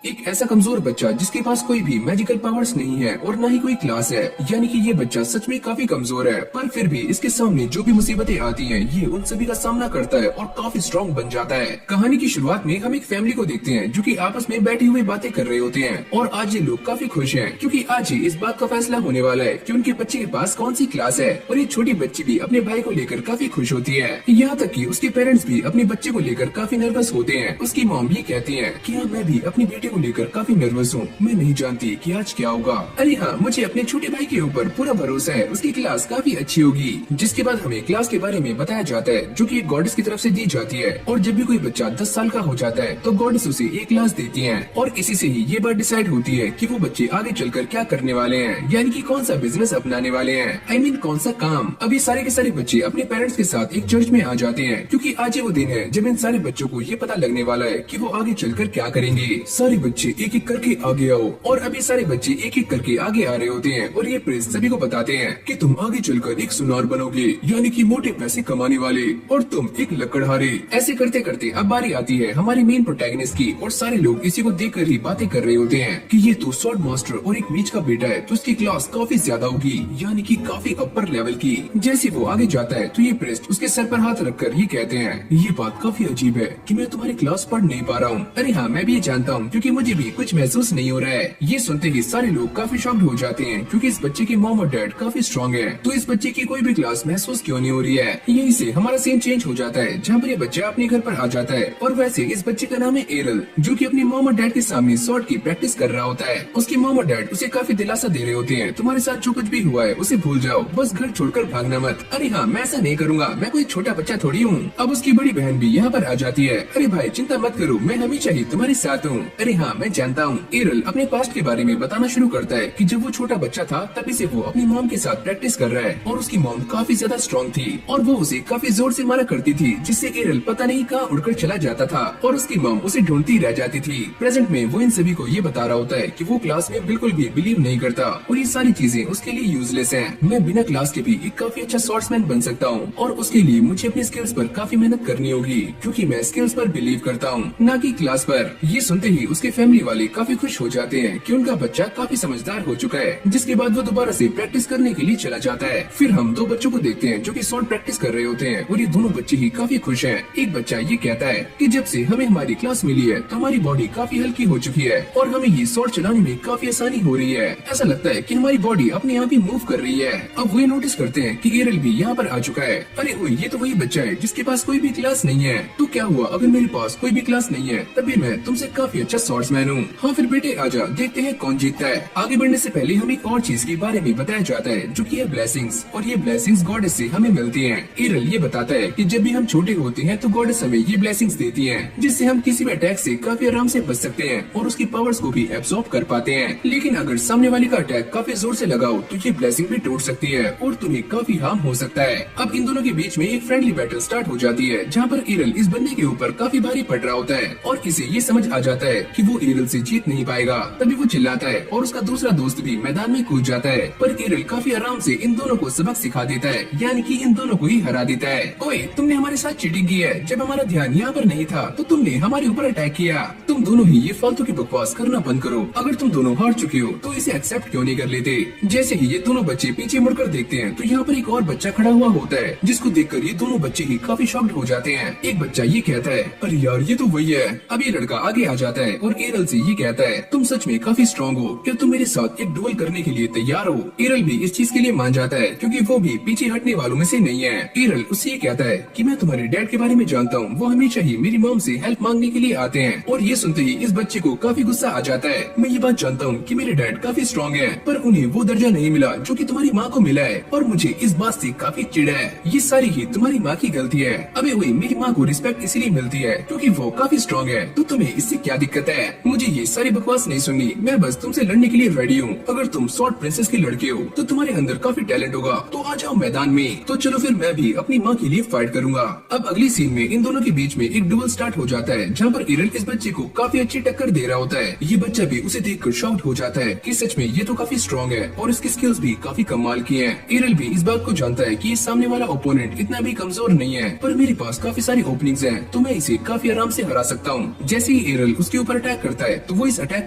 एक ऐसा कमजोर बच्चा जिसके पास कोई भी मैजिकल पावर्स नहीं है और न ही कोई क्लास है, यानी कि ये बच्चा सच में काफी कमजोर है, पर फिर भी इसके सामने जो भी मुसीबतें आती हैं, ये उन सभी का सामना करता है और काफी स्ट्रॉन्ग बन जाता है। कहानी की शुरुआत में हम एक फैमिली को देखते हैं जो कि आपस में बैठे हुए बातें कर रहे होते हैं और आज ये लोग काफी खुश हैं क्योंकि आज ही इस बात का फैसला होने वाला है कि उनके बच्चे के पास कौन सी क्लास है। और ये छोटी बच्ची भी अपने भाई को लेकर काफी खुश होती है, यहाँ तक कि उसके पेरेंट्स भी अपने बच्चे को लेकर काफी नर्वस होते हैं। उसकी मॉम भी कहती है कि हाँ, मैं भी अपनी बेटे को लेकर काफी नर्वस हूँ, मैं नहीं जानती कि आज क्या होगा। अरे हाँ, मुझे अपने छोटे भाई के ऊपर पूरा भरोसा है, उसकी क्लास काफी अच्छी होगी। जिसके बाद हमें क्लास के बारे में बताया जाता है जो कि एक गॉडेस की तरफ से दी जाती है और जब भी कोई बच्चा 10 साल का हो जाता है तो गॉडेस उसे एक क्लास देती है और इसी से ही ये बात डिसाइड होती है कि वो बच्चे आगे चलकर क्या करने वाले हैं, यानी कि कौन सा बिजनेस अपनाने वाले हैं। I mean, कौन सा काम। अभी सारे के सारे बच्चे अपने पेरेंट्स के साथ एक चर्च में आ जाते हैं क्योंकि आज वो दिन है जब इन सारे बच्चों को ये पता लगने वाला है कि वो आगे चलकर क्या करेंगे। सारे बच्चे एक एक करके आगे आओ और अभी सारे बच्चे एक एक करके आगे आ रहे होते हैं और ये प्रिंस सभी को बताते हैं कि तुम आगे चलकर एक सुनार बनोगे, यानी कि मोटे पैसे कमाने वाले, और तुम एक लकड़हारे। ऐसे करते करते अब बारी आती है हमारे मेन प्रोटैगनिस्ट की और सारे लोग इसी को देखकर ही बातें कर रहे होते हैं कि ये तो स्वॉर्ड मास्टर और एक मीच का बेटा है तो उसकी क्लास काफी ज्यादा होगी, यानी कि काफी अपर लेवल की। जैसे वो आगे जाता है तो ये प्रेस्ट उसके सर पर हाथ रखकर ये कहते हैं, ये बात काफी अजीब है कि मैं तुम्हारी क्लास पढ़ नहीं पा रहा हूँ। अरे हाँ, मैं भी ये जानता हूँ क्योंकि मुझे भी कुछ महसूस नहीं हो रहा है। ये सुनते ही सारे लोग काफी शॉक्ड हो जाते हैं क्योंकि इस बच्चे की मॉम और डैड काफी स्ट्रॉन्ग है, तो इस बच्चे की कोई भी क्लास महसूस क्यों नहीं हो रही है। यहीं से हमारा सीन चेंज हो जाता है जहाँ पर ये बच्चा अपने घर पर आ जाता है और वैसे इस बच्चे का नाम है एरल, जो कि अपनी मॉम और डैड के सामने स्वॉर्ड की प्रैक्टिस कर रहा होता है। उसकी मॉम और डैड उसे काफी दिलासा दे रहे होते हैं, तुम्हारे साथ जो कुछ भी हुआ है उसे भूल जाओ, बस घर छोड़कर भागना मत। अरे हाँ, मैं ऐसा नहीं करूँगा, मैं कोई छोटा बच्चा थोड़ी हूँ। अब उसकी बड़ी बहन भी यहाँ पर आ जाती है, अरे भाई चिंता मत करो, मैं हमेशा ही तुम्हारे साथ हूँ। अरे हाँ, मैं जानता हूँ। एरल अपने पास्ट के बारे में बताना शुरू करता है कि जब वो छोटा बच्चा था तभी से वो अपनी मॉम के साथ प्रैक्टिस कर रहा है और उसकी मॉम काफी ज्यादा स्ट्रॉन्ग थी और वो उसे काफी जोर से मारा करती थी, जिससे एरल पता नहीं कहाँ उड़कर चला जाता था और उसकी मॉम उसे ढूंढती रह जाती थी। प्रेजेंट में वो इन सभी को ये बता रहा होता है कि वो क्लास में बिल्कुल भी बिलीव नहीं करता और ये सारी चीजें उसके लिए यूजलेस हैं। मैं बिना क्लास के भी एक काफी अच्छा स्वॉर्ड्समैन बन सकता हूँ और उसके लिए मुझे अपनी स्किल्स पर काफी मेहनत करनी होगी क्योंकि मैं स्किल्स पर बिलीव करता हूँ, न कि क्लास पर। ये सुनते ही उसके फैमिली वाले काफी खुश हो जाते हैं कि उनका बच्चा काफी समझदार हो चुका है, जिसके बाद वो दोबारा से प्रैक्टिस करने के लिए चला जाता है। फिर हम दो बच्चों को देखते हैं जो कि स्वॉर्ड प्रैक्टिस कर रहे होते हैं और ये दोनों बच्चे ही काफी खुश हैं। एक बच्चा ये कहता है कि जब से हमें हमारी क्लास मिली है तो हमारी बॉडी काफी हल्की हो चुकी है और हमें ये स्वॉर्ड चलाने में काफी आसानी हो रही है। ऐसा लगता है कि हमारी बॉडी अपने आप ही मूव कर रही है। अब वो नोटिस करते हैं कि एरल भी यहाँ पर आ चुका है। अरे ओए, ये तो वही बच्चा है जिसके पास कोई भी क्लास नहीं है। तो क्या हुआ अगर मेरे पास कोई भी क्लास नहीं है, तभी मैं तुमसे काफी अच्छा स्वॉर्ड्समैन हूँ। हाँ फिर बेटे आजा, देखते हैं कौन जीतता है। आगे बढ़ने से पहले हमें एक और चीज के बारे में बताया जाता है जो कि है ब्लेसिंग्स, और ये ब्लेसिंग्स गॉडेस से हमें मिलती हैं। एरल ये बताता है कि जब भी हम छोटे होते हैं तो गॉडेस हमें ये ब्लेसिंग्स देती हैं, जिससे हम किसी भी अटैक से काफी आराम से बच सकते हैं और उसकी पावर्स को भी एब्सॉर्ब कर पाते हैं। लेकिन अगर सामने वाले का अटैक काफी जोर से लगाओ तो ये ब्लेसिंग भी टूट सकती है और तुम्हें काफी हार्म हो सकता है। अब इन दोनों के बीच में एक फ्रेंडली बैटल स्टार्ट हो जाती है जहाँ पर एरल इस बंदे के ऊपर काफी भारी पड़ रहा होता है और इसे ये समझ आ जाता है कि वो एरल से जीत नहीं पाएगा। तभी वो चिल्लाता है और उसका दूसरा दोस्त भी मैदान में कूद जाता है, पर एरल काफी आराम से इन दोनों को सबक सिखा देता है, यानी कि इन दोनों को ही हरा देता है। ओए, तुमने हमारे साथ चीटिंग की है, जब हमारा ध्यान यहाँ पर नहीं था तो तुमने हमारे ऊपर अटैक किया। तुम दोनों ही ये फालतू की बकवास करना बंद करो। अगर तुम दोनों हार चुके हो तो इसे एक्सेप्ट क्यों नहीं कर लेते। जैसे ही ये दोनों बच्चे पीछे मुड़कर देखते हैं तो यहाँ पर एक और बच्चा खड़ा हुआ होता है, जिसको देखकर ये दोनों बच्चे ही काफी शॉक्ड हो जाते हैं। एक बच्चा ये कहता है, अरे यार ये तो वही है। अब ये लड़का आगे आ जाता है और एरल से ये कहता है, तुम सच में काफी स्ट्रॉन्ग हो, क्या तुम मेरे साथ एक डुएल करने के लिए तैयार हो। एरल भी इस चीज के लिए मान जाता है क्योंकि वो भी पीछे हटने वालों में से नहीं है। एरल उससे ये कहता है कि मैं तुम्हारे डैड के बारे में जानता हूँ, वो हमेशा ही मेरी मॉम से हेल्प मांगने के लिए आते हैं। और ये सुनते ही इस बच्चे को काफी गुस्सा आ जाता है। मैं ये बात जानता हूँ कि मेरे डैड काफी स्ट्रॉन्ग है, पर उन्हें वो दर्जा नहीं मिला जो कि तुम्हारी माँ को मिला है और मुझे इस बात से काफी चिढ़ है। ये सारी ही तुम्हारी माँ की गलती है। अबे वही मेरी माँ को रिस्पेक्ट इसीलिए मिलती है क्योंकि वो काफी स्ट्रॉन्ग है, तो तुम्हें इससे क्या दिक्कत है। मुझे ये सारी बकवास नहीं सुननी, मैं बस तुमसे लड़ने के लिए रेडी हूँ। अगर तुम स्वॉर्ड प्रिंसेस के लड़के हो तो तुम्हारे अंदर काफी टैलेंट होगा, तो आ जाओ मैदान में। तो चलो फिर मैं भी अपनी माँ के लिए फाइट करूंगा। अब अगली सीन में इन दोनों के बीच में एक डुएल स्टार्ट हो जाता है जहाँ पर एरल इस बच्चे को काफी अच्छी टक्कर दे रहा होता है। ये बच्चा भी उसे देखकर शॉक्ड हो जाता है कि सच में ये तो काफी स्ट्रॉन्ग है और इसकी स्किल्स भी काफी कमाल की हैं। एरल भी इस बात को जानता है कि ये सामने वाला ओपोनेंट इतना भी कमजोर नहीं है, पर मेरे पास काफी सारी ओपनिंग्स हैं, तो मैं इसे काफी आराम से हरा सकता हूँ। जैसे ही एरल उसके ऊपर अटैक अटैक करता है तो वो इस अटैक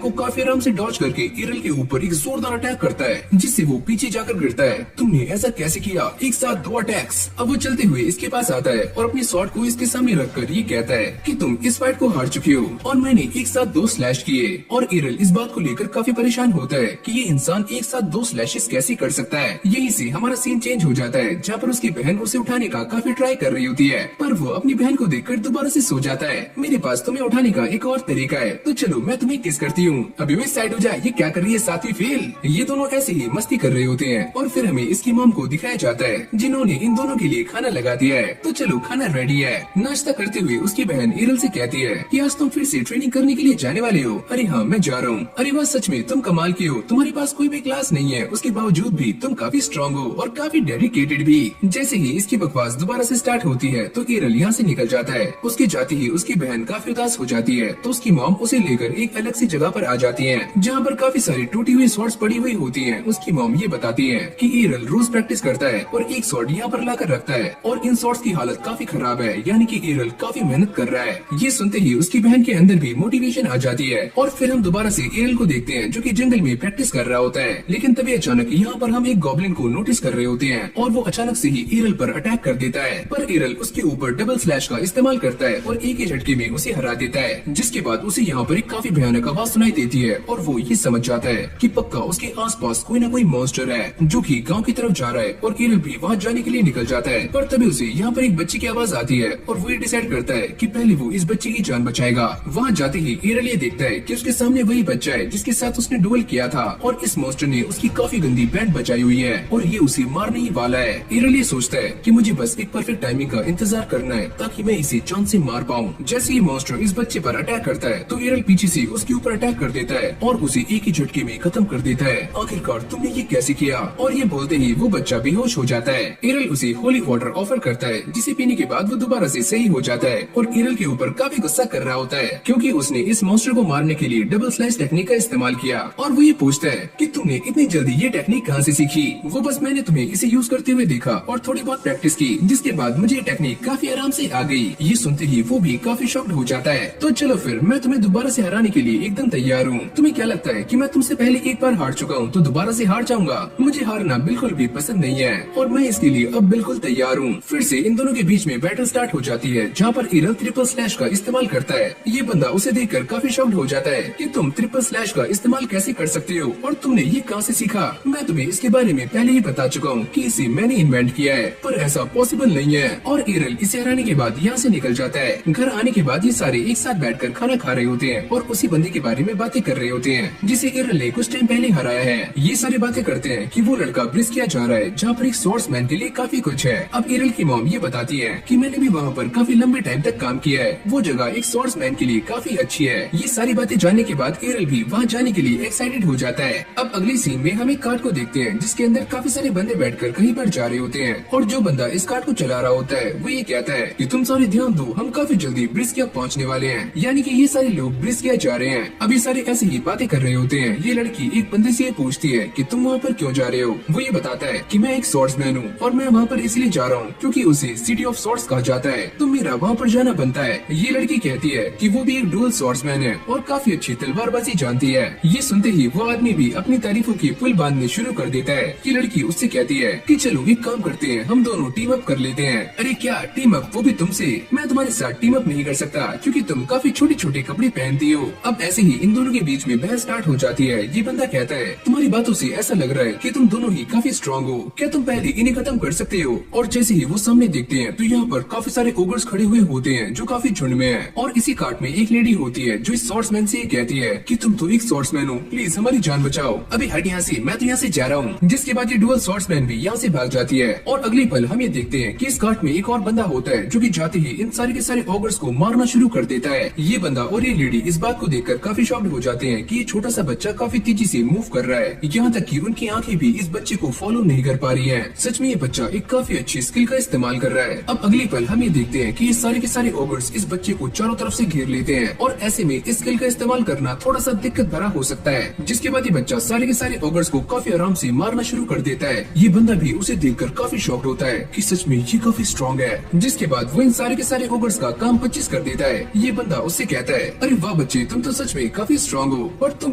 को काफी आराम से डॉज करके एरल के ऊपर एक जोरदार अटैक करता है, जिससे वो पीछे जाकर गिरता है। तुमने ऐसा कैसे किया? एक साथ 2 अटैक्स। अब वो चलते हुए इसके पास आता है और अपनी स्वॉर्ड को इसके सामने रखकर ये कहता है कि तुम इस फाइट को हार चुके हो और मैंने एक साथ 2 स्लैश किए। और एरल इस बात को लेकर काफी परेशान होता है कि ये इंसान एक साथ 2 स्लैशेस कैसे कर सकता है। यहीं से हमारा सीन चेंज हो जाता है, जहाँ पर उसकी बहन उसे उठाने का काफी ट्राई कर रही होती है, पर वो अपनी बहन को देखकर दोबारा से सो जाता है। मेरे पास तुम्हें उठाने का एक और तरीका है, तो चलो मैं तुम्हें किस करती हूँ। अभी भी साइड हो जाए, ये क्या कर रही है साथी फेल। ये दोनों ऐसे ही मस्ती कर रहे होते हैं और फिर हमें इसकी मॉम को दिखाया जाता है, जिन्होंने इन दोनों के लिए खाना लगा दिया है। तो चलो खाना रेडी है। नाश्ता करते हुए उसकी बहन एरल से कहती है कि आज तुम फिर से ट्रेनिंग करने के लिए जाने वाले हो। अरे हाँ मैं जा रहा हूँ। अरे वाह सच में तुम कमाल की हो, तुम्हारे पास कोई भी क्लास नहीं है, उसके बावजूद भी तुम काफी स्ट्रॉन्ग हो और काफी डेडिकेटेड भी। जैसे ही इसकी बकवास दोबारा से स्टार्ट होती है तो एरल यहाँ से निकल जाता है। उसके जाते ही उसकी बहन काफी उदास हो जाती है, तो उसकी मॉम उसे लेकर एक अलग सी जगह पर आ जाती है, जहाँ पर काफी सारी टूटी हुई स्वॉर्ड्स पड़ी हुई होती हैं। उसकी मॉम ये बताती है कि एरल रोज प्रैक्टिस करता है और एक स्वॉर्ड यहाँ पर लाकर रखता है और इन स्वॉर्ड्स की हालत काफी खराब है, यानी कि एरल काफी मेहनत कर रहा है। ये सुनते ही उसकी बहन के अंदर भी मोटिवेशन आ जाती है और फिर हम दोबारा से एरल को देखते हैं जो कि जंगल में प्रैक्टिस कर रहा होता है। लेकिन तभी अचानक यहाँ पर हम एक गॉब्लिन को नोटिस कर रहे होते हैं और वो अचानक से ही एरल पर अटैक कर देता है, पर एरल उसके ऊपर डबल स्लैश का इस्तेमाल करता है और एक ही झटके में उसे हरा देता है, जिसके बाद उसे यहाँ पर एक काफी भयानक आवाज सुनाई देती है और वो ये समझ जाता है कि पक्का उसके आसपास कोई ना कोई मॉन्स्टर है जो कि गांव की तरफ जा रहा है और एरल भी वहाँ जाने के लिए निकल जाता है। पर तभी उसे यहाँ पर एक बच्चे की आवाज आती है और वो ये डिसाइड करता है कि पहले वो इस बच्चे की जान बचाएगा। वहाँ जाते ही एरल ये देखता है कि उसके सामने वही बच्चा है जिसके साथ उसने डुएल किया था और इस मॉन्स्टर ने उसकी काफी गंदी बैंड बचाई हुई है और ये उसे मारने ही वाला है। एरल ये सोचता है कि मुझे बस एक परफेक्ट टाइमिंग का इंतजार करना है ताकि मैं इसे जान से मार पाऊँ। जैसे ही मॉन्स्टर इस बच्चे पर अटैक करता है तो एरल पीछे से उसके ऊपर अटैक कर देता है और उसे एक ही झटके में खत्म कर देता है। आखिरकार तुमने ये कैसे किया? और ये बोलते ही वो बच्चा बेहोश हो जाता है। एरल उसे होली वाटर ऑफर करता है, जिसे पीने के बाद वो दोबारा से सही हो जाता है और एरल के ऊपर काफी गुस्सा कर रहा होता है क्योंकि उसने इस मॉन्स्टर को मारने के लिए डबल स्लाइस टेक्निक का इस्तेमाल किया। और वो ये पूछता है कि तुमने इतनी जल्दी ये टेक्निक कहाँ से सीखी? वो बस मैंने तुम्हें इसे यूज करते हुए देखा और थोड़ी बहुत प्रैक्टिस की, जिसके बाद मुझे ये टेक्निक काफी आराम से आ गई। ये सुनते ही वो भी काफी शॉक्ड हो जाता है। तो चलो फिर मैं तुम्हें दोबारा से हराने के लिए एकदम तैयार हूँ। तुम्हें क्या लगता है कि मैं तुमसे पहले एक बार हार चुका हूँ तो दोबारा से हार जाऊंगा? मुझे हारना बिल्कुल भी पसंद नहीं है और मैं इसके लिए अब बिल्कुल तैयार हूँ। फिर से इन दोनों के बीच में बैटल स्टार्ट हो जाती है, जहाँ पर एरल ट्रिपल स्लैश का इस्तेमाल करता है। ये बंदा उसे देखकर काफी शॉक्ड हो जाता है कि तुम ट्रिपल स्लैश का इस्तेमाल कैसे कर सकते हो और तुमने ये कहाँ से सीखा? मैं तुम्हें इसके बारे में पहले ही बता चुका हूँ कि इसे मैंने इन्वेंट किया है, पर ऐसा पॉसिबल नहीं है। और एरल इसे हराने के बाद यहाँ से निकल जाता है। घर आने के बाद ये सारे एक साथ बैठकर खाना खा रहे होते हैं और उसी बंदे के बारे में बातें कर रहे होते हैं जिसे एरल ने कुछ टाइम पहले हराया है। ये सारी बातें करते हैं कि वो लड़का ब्रिज किया जा रहा है, जहाँ पर एक स्वॉर्ड्समैन के लिए काफी कुछ है। अब एरल की मॉम ये बताती है कि मैंने भी वहाँ पर काफी लंबे टाइम तक काम किया है, वो जगह एक स्वॉर्ड्समैन के लिए काफी अच्छी है। ये सारी बातें जानने के बाद एरल भी वहाँ जाने के लिए एक्साइटेड हो जाता है। अब अगली सीन में हम एक कार्ट को देखते हैं जिसके अंदर काफी सारे बंदे बैठकर कहीं पर जा रहे होते हैं और जो बंदा इस कार्ट को चला रहा होता है वो ये कहता है कि तुम सारे ध्यान दो, हम काफी जल्दी ब्रिस्किया पहुँचने वाले हैं। यानी कि ये सारे लोग ब्रिस्किया जा रहे हैं। अभी सारे ऐसे ही बातें कर रहे होते हैं। ये लड़की एक बंदे से पूछती है कि तुम वहाँ पर क्यों जा रहे हो? वो ये बताता है कि मैं एक स्वॉर्ड्समैन हूँ और मैं वहाँ पर इसलिए जा रहा हूँ क्योंकि उसे सिटी ऑफ स्वॉर्ड्स कहा जाता है, तो मेरा वहाँ पर जाना बनता है। ये लड़की कहती है कि वो भी एक डुअल स्वॉर्ड्समैन है और काफी अच्छी तलवारबाजी जानती है। ये सुनते ही वो आदमी भी अपनी तारीफों की पुल बांधने शुरू कर देता है। ये लड़की उससे कहती है कि चलो एक काम करते हैं, हम दोनों टीम अप कर लेते हैं। अरे क्या टीम अप, वो भी तुमसे? मैं तुम्हारे साथ टीम अप नहीं कर सकता क्योंकि तुम काफी छोटे छोटे कपड़े पहनती हो। अब ऐसे ही इन दोनों के बीच में बहस स्टार्ट हो जाती है। ये बंदा कहता है तुम्हारी बातों से ऐसा लग रहा है कि तुम दोनों ही काफी स्ट्रॉन्ग हो, क्या तुम पहले इन्हें खत्म कर सकते हो? और जैसे ही वो सामने देखते हैं तो यहाँ पर काफी सारे ओगर्स खड़े हुए होते हैं जो काफी झुंड में है और इसी कार्ट में एक लेडी होती है जो इस स्वॉर्ड्समैन से कहती है कि तुम तो एक स्वॉर्ड्समैन हो, प्लीज हमारी जान बचाओ। अभी हट यहाँ से, मैं तो यहाँ से जा रहा हूँ। जिसके बाद ये डुअल स्वॉर्ड्समैन भी यहाँ से भाग जाती है और अगली पल हम ये देखते हैं कि इस कार्ट में एक और बंदा होता है जो कि जाते ही इन सारे के सारे ओगर्स को मारना शुरू कर देता है। ये बंदा और ये लेडी इस बात को देखकर काफी शॉक्ड हो जाते हैं कि ये छोटा सा बच्चा काफी तेजी से मूव कर रहा है, यहाँ तक कि उनकी आंखें भी इस बच्चे को फॉलो नहीं कर पा रही हैं। सच में ये बच्चा एक काफी अच्छी स्किल का इस्तेमाल कर रहा है। अब अगली पल हम ये देखते हैं कि ये सारे के सारे ओगर्स इस बच्चे को चारों तरफ से घेर लेते हैं और ऐसे में इस स्किल का इस्तेमाल करना थोड़ा सा दिक्कत भरा हो सकता है। जिसके बाद ये बच्चा सारे के सारे ओगर्स को काफी आराम से मारना शुरू कर देता है। ये बंदा भी उसे देखकर काफी शॉक्ड होता है कि सच में ये काफी स्ट्रॉन्ग है। जिसके बाद वो इन सारे के सारे ओगर्स का काम 25 कर देता है। ये बंदा उससे कहता है अरे वाह वाह बच्चे, तुम तो सच में काफी स्ट्रॉन्ग हो, और तुम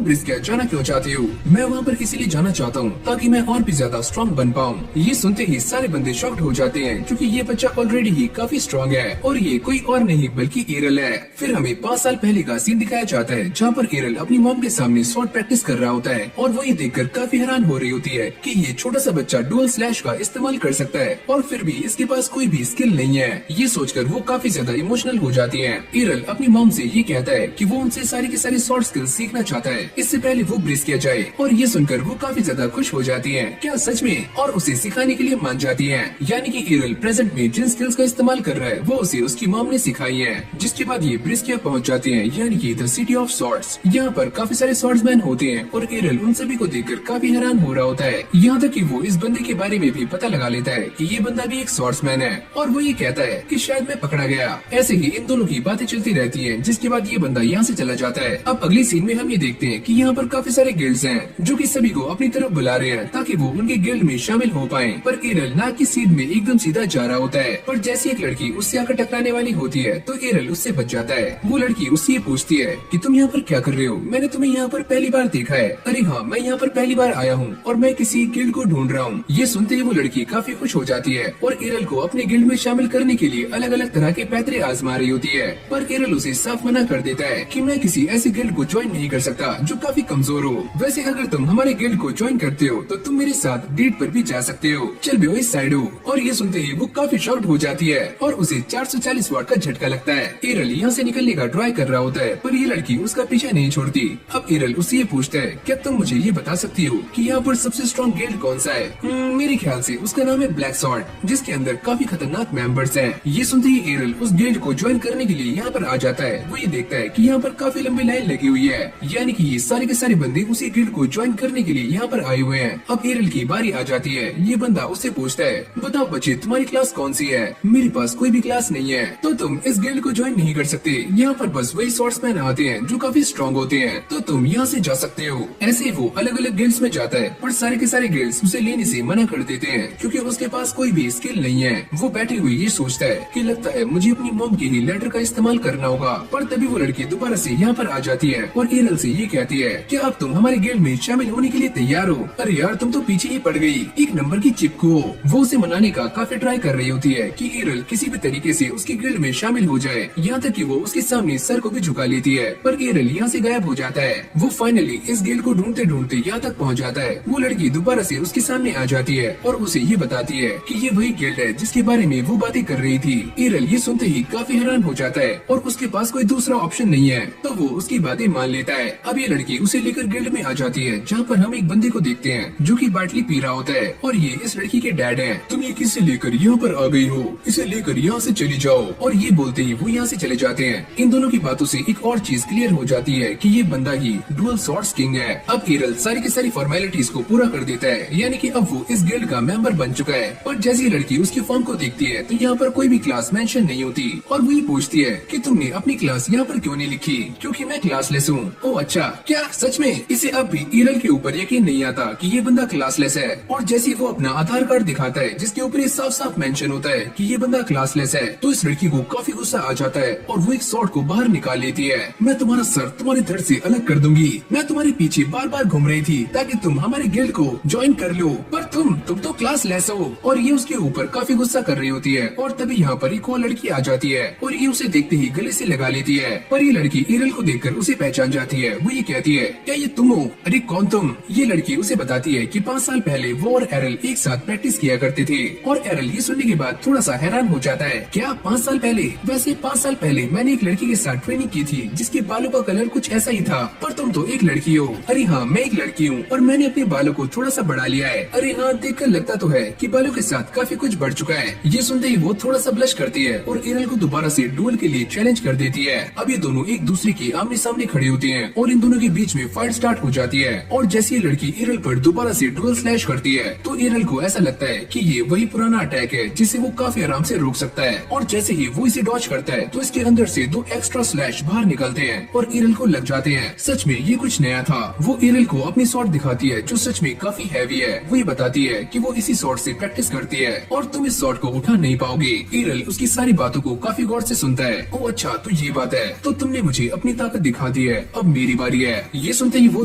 ब्रिस्किया जाना क्यों चाहते हो? मैं वहाँ पर इसीलिए जाना चाहता हूँ ताकि मैं और भी ज्यादा स्ट्रॉन्ग बन पाऊँ। ये सुनते ही सारे बंदे शॉक्ड हो जाते हैं क्योंकि ये बच्चा ऑलरेडी ही काफी स्ट्रॉन्ग है और ये कोई और नहीं बल्कि एरल है। फिर हमें 5 साल पहले का सीन दिखाया जाता है जहाँ पर एरल अपनी मॉम के सामने स्वॉर्ड प्रैक्टिस कर रहा होता है और वो ये देखकर काफी हैरान हो रही होती है कि ये छोटा सा बच्चा डुअल स्लैश का इस्तेमाल कर सकता है और फिर भी इसके पास कोई भी स्किल नहीं है। ये सोचकर वो काफी ज्यादा इमोशनल हो जाती है। एरल अपनी मॉम से ये कहता है कि वो उनसे सारी की सारी स्वॉर्ड स्किल्स सीखना चाहता है, इससे पहले वो ब्रिस्किया जाए, और ये सुनकर वो काफी ज्यादा खुश हो जाती है। क्या सच में? और उसे सिखाने के लिए मान जाती है। यानी कि एरल प्रेजेंट में जिन स्किल्स का इस्तेमाल कर रहा है वो उसे उसकी मॉम ने सिखाई है। जिसके बाद ये ब्रिस्किया पहुंच जाते हैं, यानी कि द सिटी ऑफ स्वॉर्ड्स। यहाँ पर काफी सारे स्वॉर्ड्समैन होते हैं और एरल उन सभी को देखकर काफी हैरान हो रहा होता है। यहाँ तक कि वो इस बंदे के बारे में भी पता लगा लेता है कि ये बंदा भी एक स्वॉर्ड्समैन है और वो ये कहता है कि शायद मैं पकड़ा गया। ऐसे ही इन दोनों की बातें चलती रहती हैं, जिसके बाद ये बंदा यहाँ से चला जाता है। अब अगली सीन में हम ये देखते हैं कि यहाँ पर काफी सारे गिल्ड्स हैं जो कि सभी को अपनी तरफ बुला रहे हैं ताकि वो उनके गिल्ड में शामिल हो पाएं। पर एरल नाक की सीध में एकदम सीधा जा रहा होता है, पर जैसी एक लड़की उससे आकर टकराने वाली होती है तो एरल उससे बच जाता है। वो लड़की उससे ये पूछती है कि तुम यहाँ पर क्या कर रहे हो? मैंने तुम्हें यहाँ पर पहली बार देखा है। अरे हाँ, मैं यहाँ पर पहली बार आया हूँ और मैं किसी गिल्ड को ढूंढ रहा हूँ। ये सुनते ही वो लड़की काफी खुश हो जाती है और एरल को अपने गिल्ड में शामिल करने के लिए अलग अलग तरह के पैतरे आजमा रही होती है। पर एरल उसे साफ मना कर देता है कि मैं किसी ऐसे गिल्ड को ज्वाइन नहीं कर सकता जो काफी कमजोर हो। वैसे अगर तुम हमारे गिल्ड को ज्वाइन करते हो तो तुम मेरे साथ डेट पर भी जा सकते हो, चल भी इस साइड हो। और ये सुनते ही वो काफी शॉक्ड हो जाती है और उसे 440 वाट का झटका लगता है। एरल यहाँ से निकलने का ट्राई कर रहा होता है पर ये लड़की उसका पीछा नहीं छोड़ती। अब एरल उससे ये पूछता है, क्या तुम मुझे ये बता सकती हो कि यहाँ पर सबसे स्ट्रॉन्ग गिल्ड कौन सा है? मेरे ख्याल से उसका नाम है ब्लैक स्वॉर्ड, जिसके अंदर काफी खतरनाक मेंबर्स हैं। ये सुनते ही एरल उस गिल्ड को ज्वाइन करने के लिए यहाँ पर आ जाता है। वो ये देखता है कि यहाँ पर काफी लंबी लाइन लगी हुई है, यानी कि ये सारे के सारे बंदे उसी गिल्ड को ज्वाइन करने के लिए यहाँ पर आए हुए हैं। अब एरल की बारी आ जाती है। ये बंदा उससे पूछता है, बताओ बच्चे, तुम्हारी क्लास कौन सी है? मेरे पास कोई भी क्लास नहीं है, तो तुम इस गिल्ड को ज्वाइन नहीं कर सकते। यहाँ पर बस वही स्वॉर्ड्समैन आते हैं जो काफी स्ट्रॉन्ग होते हैं, तो तुम यहाँ से जा सकते हो। ऐसे वो अलग अलग गिल्ड्स में जाता है पर सारे के सारे गिल्ड्स उसे लेने से मना कर देते हैं क्योंकि उसके पास कोई भी स्किल नहीं है। वो बैठे हुए ये सोचता है कि लगता है मुझे अपनी मॉम के ही लेटर का इस्तेमाल करना होगा। पर तभी वो लड़की दोबारा से यहाँ पर आ जाती है और एरल से ये कहती है कि अब तुम हमारे गिल्ड में शामिल होने के लिए तैयार हो? अरे यार, तुम तो पीछे ही पड़ गई, एक नंबर की चिपकू हो। वो उसे मनाने का काफी ट्राई कर रही होती है कि एरल किसी भी तरीके से उसकी गिल्ड में शामिल हो जाए, यहाँ तक कि वो उसके सामने सर को भी झुका लेती है। पर एरल यहाँ से गायब हो जाता है। वो फाइनली इस गिल्ड को ढूंढते ढूंढते यहाँ तक पहुँच जाता है। वो लड़की दोबारा से उसके सामने आ जाती है और उसे ये बताती है कि ये वही गिल्ड है जिसके बारे में वो बातें कर रही थी। एरल ये सुनते ही काफी हैरान हो जाता है और उसके पास कोई दूसरा ऑप्शन नहीं है, तो वो उसकी बातें मान लेता है। अब ये लड़की उसे लेकर गिल्ड में आ जाती है जहाँ पर हम एक बंदे को देखते हैं जो कि बाटली पी रहा होता है और ये इस लड़की के डैड हैं। तुम ये किससे लेकर यहाँ पर आ गई हो? इसे लेकर यहाँ से चली जाओ। और ये बोलते ही वो यहाँ से चले जाते हैं। इन दोनों की बातों से एक और चीज क्लियर हो जाती है कि ये बंदा ही डुअल स्वॉर्ड्स किंग है। अब एरल सारी की सारी फॉर्मेलिटीज को पूरा कर देता है, यानी कि अब वो इस गिल्ड का मेंबर बन चुका है। पर जैसी ही लड़की उसकी फॉर्म को देखती है तो यहाँ पर कोई भी क्लास मेंशन नहीं होती और वो ये पूछती है कि तुमने अपनी क्लास यहाँ पर क्यों नहीं लिखी? क्योंकि मैं क्लासलेस हूँ। ओह अच्छा, क्या सच में? इसे अब भी एरल के ऊपर यकीन नहीं आता कि ये बंदा क्लासलेस है। और जैसे वो अपना आधार कार्ड दिखाता है जिसके ऊपर ये साफ साफ मेंशन होता है कि ये बंदा क्लासलेस है, तो इस लड़की को काफी गुस्सा आ जाता है और वो एक स्वॉर्ड को बाहर निकाल लेती है। मैं तुम्हारा सर तुम्हारे धड़ से अलग कर दूंगी। मैं तुम्हारे पीछे बार बार घूम रही थी ताकि तुम हमारे गिल्ड को ज्वाइन कर लो, पर तुम तो क्लासलेस हो। और ये उसके ऊपर काफी गुस्सा कर रही होती है और तभी यहाँ पर एक और लड़की आ जाती है और ये उसे देखते ही गले से लगा लेती है। पर ये लड़की एरल को देखकर उसे पहचान जाती है। वो ये कहती है, क्या ये तुम हो? अरे कौन तुम? ये लड़की उसे बताती है कि 5 साल पहले वो और एरल एक साथ प्रैक्टिस किया करते थे। और एरल ये सुनने के बाद थोड़ा सा हैरान हो जाता है। क्या 5 साल पहले? वैसे 5 साल पहले मैंने एक लड़की के साथ ट्रेनिंग की थी जिसके बालों का कलर कुछ ऐसा ही था, पर तुम तो एक लड़की हो। अरे हाँ, मैं एक लड़की हूँ और मैंने अपने बालों को थोड़ा सा बढ़ा लिया है। अरे हाँ, देखकर लगता तो है कि बालों के साथ काफी कुछ बढ़ चुका है। ये सुनते ही वो थोड़ा सा ब्लश करती है और एरल को दोबारा से डुअल के लिए चैलेंज कर देती है। अब ये दोनों एक दूसरे के आमने सामने खड़े होते हैं और इन दोनों के बीच में फाइट स्टार्ट हो जाती है। और जैसे ये लड़की एरल पर दोबारा से डुअल स्लैश करती है तो एरल को ऐसा लगता है कि ये वही पुराना अटैक है जिसे वो काफी आराम से रोक सकता है। और जैसे ही वो इसे डॉज करता है तो इसके अंदर से 2 एक्स्ट्रा स्लैश बाहर निकलते हैं और एरल को लग जाते हैं। सच में ये कुछ नया था। वो एरल को अपनी स्वॉर्ड दिखाती है जो सच में काफी हैवी है। वो ये बताती बताती है कि वो इसी शॉट से प्रैक्टिस करती है और तुम इस शॉट को उठा नहीं पाओगे। एरल उसकी सारी बातों को काफी गौर से सुनता है। ओ अच्छा, तो ये बात है, तो तुमने मुझे अपनी ताकत दिखा दी है, अब मेरी बारी है। ये सुनते ही वो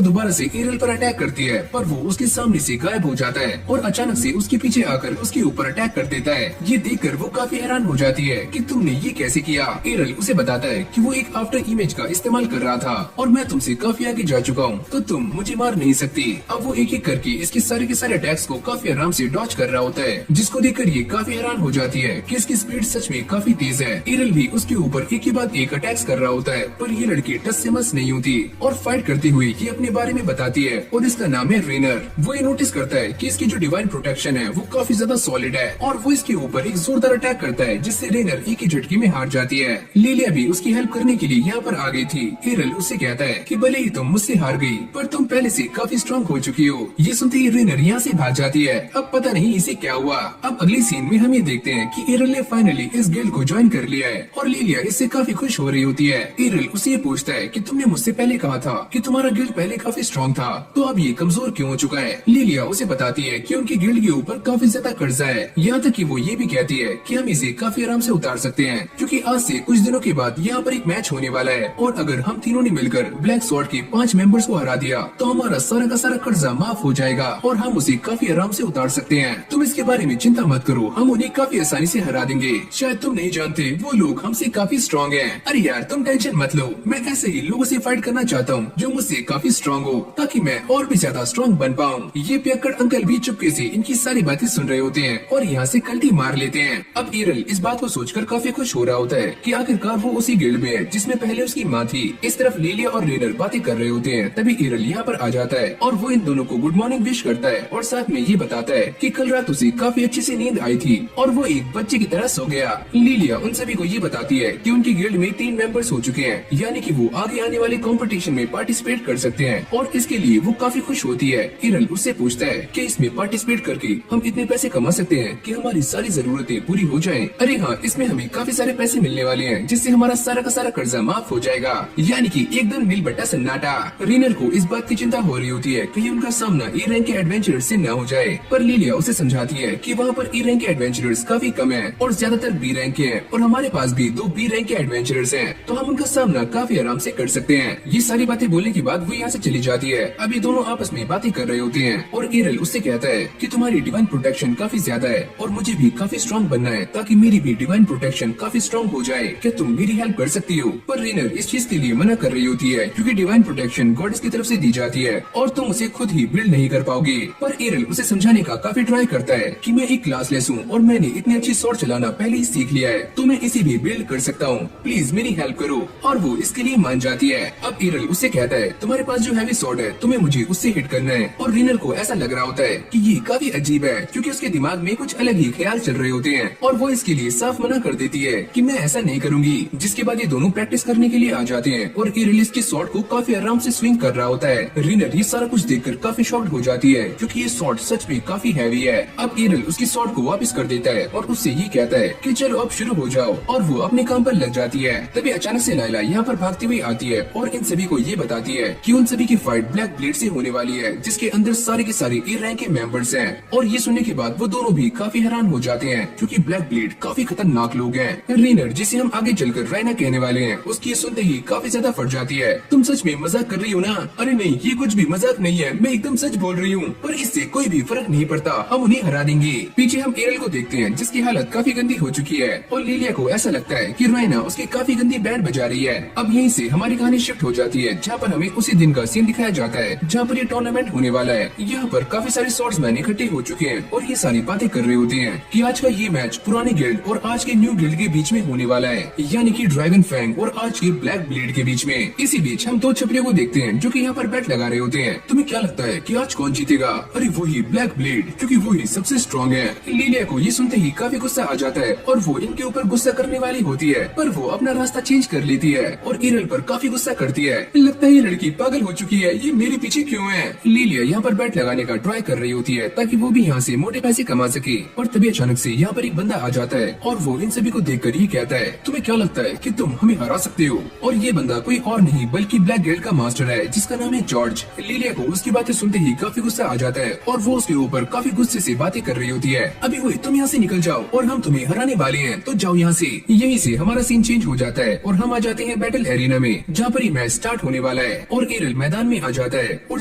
दोबारा से एरल पर अटैक करती है, पर वो उसके सामने से गायब हो जाता है और अचानक से उसके पीछे आकर उसके ऊपर अटैक कर देता है। ये देखकर वो काफी हैरान हो जाती है कि तुमने ये कैसे किया। एरल उसे बताता है कि वो एक आफ्टर इमेज का इस्तेमाल कर रहा था और मैं तुमसे काफी आगे जा चुका हूँ, तो तुम मुझे मार नहीं सकती। अब वो एक एक करके इसके सारे के सारे अटैक्स को काफी आराम से डॉज कर रहा होता है, जिसको देखकर ये काफी हैरान हो जाती है कि इसकी स्पीड सच में काफी तेज है। एरल भी उसके ऊपर एक के बाद एक अटैक्स कर रहा होता है, पर ये लड़की टस से मस नहीं होती और फाइट करते हुए ये अपने बारे में बताती है और इसका नाम है रेनर। वो ये नोटिस करता है कि इसकी जो डिवाइन प्रोटेक्शन है वो काफी ज्यादा सॉलिड है और वो इसके ऊपर एक जोरदार अटैक करता है, जिससे रेनर एक ही झटके में हार जाती है। लिलिया भी उसकी हेल्प करने के लिए यहाँ पर आ गई थी। एरल उससे कहता है कि भले ही तुम मुझसे हार गई, पर तुम पहले से काफी स्ट्रांग हो चुकी हो। ये सुनते ही रेनर यहाँ से भाग जाती है। अब पता नहीं इसे क्या हुआ। अब अगली सीन में हम ये देखते हैं कि एरल ने फाइनली इस गिल्ड को ज्वाइन कर लिया है और लिलिया इससे काफी खुश हो रही होती है। एरल उसे ये पूछता है कि तुमने मुझसे पहले कहा था कि तुम्हारा गिल्ड पहले काफी स्ट्रांग था, तो अब ये कमजोर क्यों हो चुका है। लिलिया उसे बताती है कि उनकी गिल्ड के ऊपर काफी ज्यादा कर्जा है, यहाँ तक कि वो ये भी कहती है कि हम इसे काफी आराम से उतार सकते हैं, क्योंकि आज से कुछ दिनों के बाद यहाँ पर एक मैच होने वाला है और अगर हम तीनों ने मिलकर ब्लैक स्वॉर्ड के 5 मेंबर्स को हरा दिया तो हमारा सारा का सारा कर्जा माफ हो जाएगा और हम उसे काफी आराम से उतार सकते हैं। तुम इसके बारे में चिंता मत करो, हम उन्हें काफी आसानी से हरा देंगे। शायद तुम नहीं जानते, वो लोग हमसे काफी स्ट्रांग हैं। अरे यार तुम टेंशन मत लो, मैं ऐसे ही लोगों से फाइट करना चाहता हूँ जो मुझसे काफी स्ट्रांग हो, ताकि मैं और भी ज्यादा स्ट्रांग बन पाऊँ। ये पियक्कड़ अंकल भी चुपके से इनकी सारी बातें सुन रहे होते हैं और यहाँ से कल्टी मार लेते हैं। अब एरल इस बात को सोचकर काफी खुश हो रहा होता है कि आखिरकार वो उसी गिल्ड में है जिसमें पहले उसकी माँ थी। इस तरफ लिलिया और रेनर बातें कर रहे होते हैं, तभी एरल यहाँ पर आ जाता है और वो इन दोनों को गुड मॉर्निंग विश करता है और साथ में ये बताता है कि कल रात उसे काफी अच्छी सी नींद आई थी और वो एक बच्चे की तरह सो गया। लिलिया उन सभी को ये बताती है कि उनकी गिल्ड में 3 मेंबर्स हो चुके हैं, यानी कि वो आगे आने वाले कंपटीशन में पार्टिसिपेट कर सकते हैं और इसके लिए वो काफी खुश होती है। एरल उससे पूछता है कि इसमें पार्टिसिपेट करके हम इतने पैसे कमा सकते हैं कि हमारी सारी जरूरतें पूरी हो जाएं। अरे हाँ, इसमें हमें काफी सारे पैसे मिलने वाले हैं, जिससे हमारा सारा का सारा कर्जा माफ हो जाएगा, यानी कि एकदम मिल बट्टा सन्नाटा। रेनर को इस बात की चिंता हो रही होती है कहीं उनका सामना ई रैंक के एडवेंचरर्स से न हो जाए, पर लिलिया उसे समझाती है कि वहाँ पर ई रैंक के एडवेंचरर्स काफी कम हैं और ज्यादातर बी रैंक के हैं और हमारे पास भी 2 बी रैंक के एडवेंचरर्स हैं, तो हम उनका सामना काफी आराम से कर सकते हैं। ये सारी बातें बोलने के बाद वो यहाँ से चली जाती है। अभी दोनों आपस में बातें कर रहे होते हैं और एरल उससे कहता है कि तुम्हारी डिवाइन प्रोटेक्शन काफी ज्यादा है और मुझे भी काफी स्ट्रॉन्ग बनना है ताकि मेरी भी डिवाइन प्रोटेक्शन काफी स्ट्रॉन्ग हो जाए। क्या तुम मेरी हेल्प कर सकती हो? पर रेनर इस चीज के लिए मना कर रही होती है क्योंकि डिवाइन प्रोटेक्शन गॉडेस की तरफ से दी जाती है और तुम उसे खुद ही बिल्ड नहीं कर पाओगे। पर एरल उसे समझाने का काफी ट्राई करता है कि मैं एक क्लासलेस हूँ और मैंने इतनी अच्छी स्वॉर्ड चलाना पहले ही सीख लिया है, तो मैं इसे भी बिल्ड कर सकता हूँ, प्लीज मेरी हेल्प करो। और वो इसके लिए मान जाती है। अब एरल उससे कहता है तुम्हारे पास जो हैवी स्वॉर्ड है तुम्हें मुझे उससे हिट करना है। और रेनर को ऐसा लग रहा होता है कि ये काफी अजीब है क्योंकि उसके दिमाग में कुछ अलग ही ख्याल चल रहे होते हैं और वो इसके लिए साफ मना कर देती है कि मैं ऐसा नहीं करूंगी। जिसके बाद ये दोनों प्रैक्टिस करने के लिए आ जाते हैं और एरल इसके स्वॉर्ड को काफी आराम से स्विंग कर रहा होता है। रेनर ये सारा कुछ देखकर काफी शॉक्ड हो जाती है क्योंकि ये स्वॉर्ड सच में काफी हैवी है। अब एरल उसकी स्वॉर्ड को वापस कर देता है और उससे ये कहता है कि चलो अब शुरू हो जाओ और वो अपने काम पर लग जाती है। तभी अचानक से लाइला यहाँ पर भागती हुई आती है और इन सभी को ये बताती है कि उन सभी की फाइट ब्लैक ब्लेड से होने वाली है जिसके अंदर सारे के सारे ए रैंक के मेंबर्स हैं। और ये सुनने के बाद वो दोनों भी काफी हैरान हो जाते हैं क्योंकि ब्लैक ब्लेड काफी खतरनाक लोग हैं। रेनर जिसे हम आगे चलकर रायना कहने वाले हैं उसकी ये सुनते ही काफी ज्यादा फट जाती है। तुम सच में मजाक कर रही हो ना? अरे नहीं, ये कुछ भी मजाक नहीं है, मैं एकदम सच बोल रही हूँ, पर इससे कोई भी फर्क नहीं पड़ता, हम उन्हें हरा देंगे। पीछे हम एरल को देखते हैं जिसकी हालत काफी गंदी हो चुकी है और लिलिया को ऐसा लगता है कि रायना उसकी काफी गंदी बैंड बजा रही है। अब यहीं से हमारी कहानी शिफ्ट हो जाती है जहाँ पर हमें उसी दिन का सीन दिखाया जाता है जहाँ पर ये टूर्नामेंट होने वाला है। यहाँ पर काफी सारे स्वॉर्ड्समैन इकट्ठे हो चुके हैं और ये सारी बातें कर रहे होते हैं कि आज का ये मैच पुराने गिल्ड और आज के न्यू गिल्ड के बीच में होने वाला है, यानी कि ड्रैगन फैंग और आज के ब्लैक ब्लेड के बीच में। इसी बीच हम 2 छपरियों को देखते हैं जो कि यहाँ पर बैट लगा रहे होते हैं। तुम्हें क्या लगता है कि आज कौन जीतेगा? अरे वही ब्लैक ब्लेड, क्योंकि वही सबसे स्ट्रॉन्ग है। लिलिया को ये सुनते ही काफी गुस्सा आ जाता है और वो इनके ऊपर गुस्सा करने वाली होती है, पर वो अपना रास्ता चेंज कर लेती है और एरल पर काफी गुस्सा करती है। लगता है ये लड़की पागल हो चुकी है, ये मेरे पीछे क्यों है? लिलिया यहाँ पर बैट लगाने का ट्राई कर रही होती है ताकि वो भी यहाँ से मोटे पैसे कमा सके। और तभी अचानक से यहाँ पर एक बंदा आ जाता है और वो इन सभी को देखकर ये कहता है तुम्हें क्या लगता है कि तुम हमें हरा सकते हो? और ये बंदा कोई और नहीं बल्कि ब्लैक गिल्ड का मास्टर है जिसका नाम है जॉर्ज। जॉर्ज। लीलिया को उसकी बातें सुनते ही काफी गुस्सा आ जाता है और वो उसके ऊपर काफी गुस्से से बातें कर रही होती है। अभी हुई तुम यहाँ से निकल जाओ और हम तुम्हें हराने वाले हैं, तो जाओ यहाँ से। यहीं से हमारा सीन चेंज हो जाता है और हम आ जाते हैं बैटल एरिना में, जहाँ पर मैच स्टार्ट होने वाला है और एरल मैदान में आ जाता है। और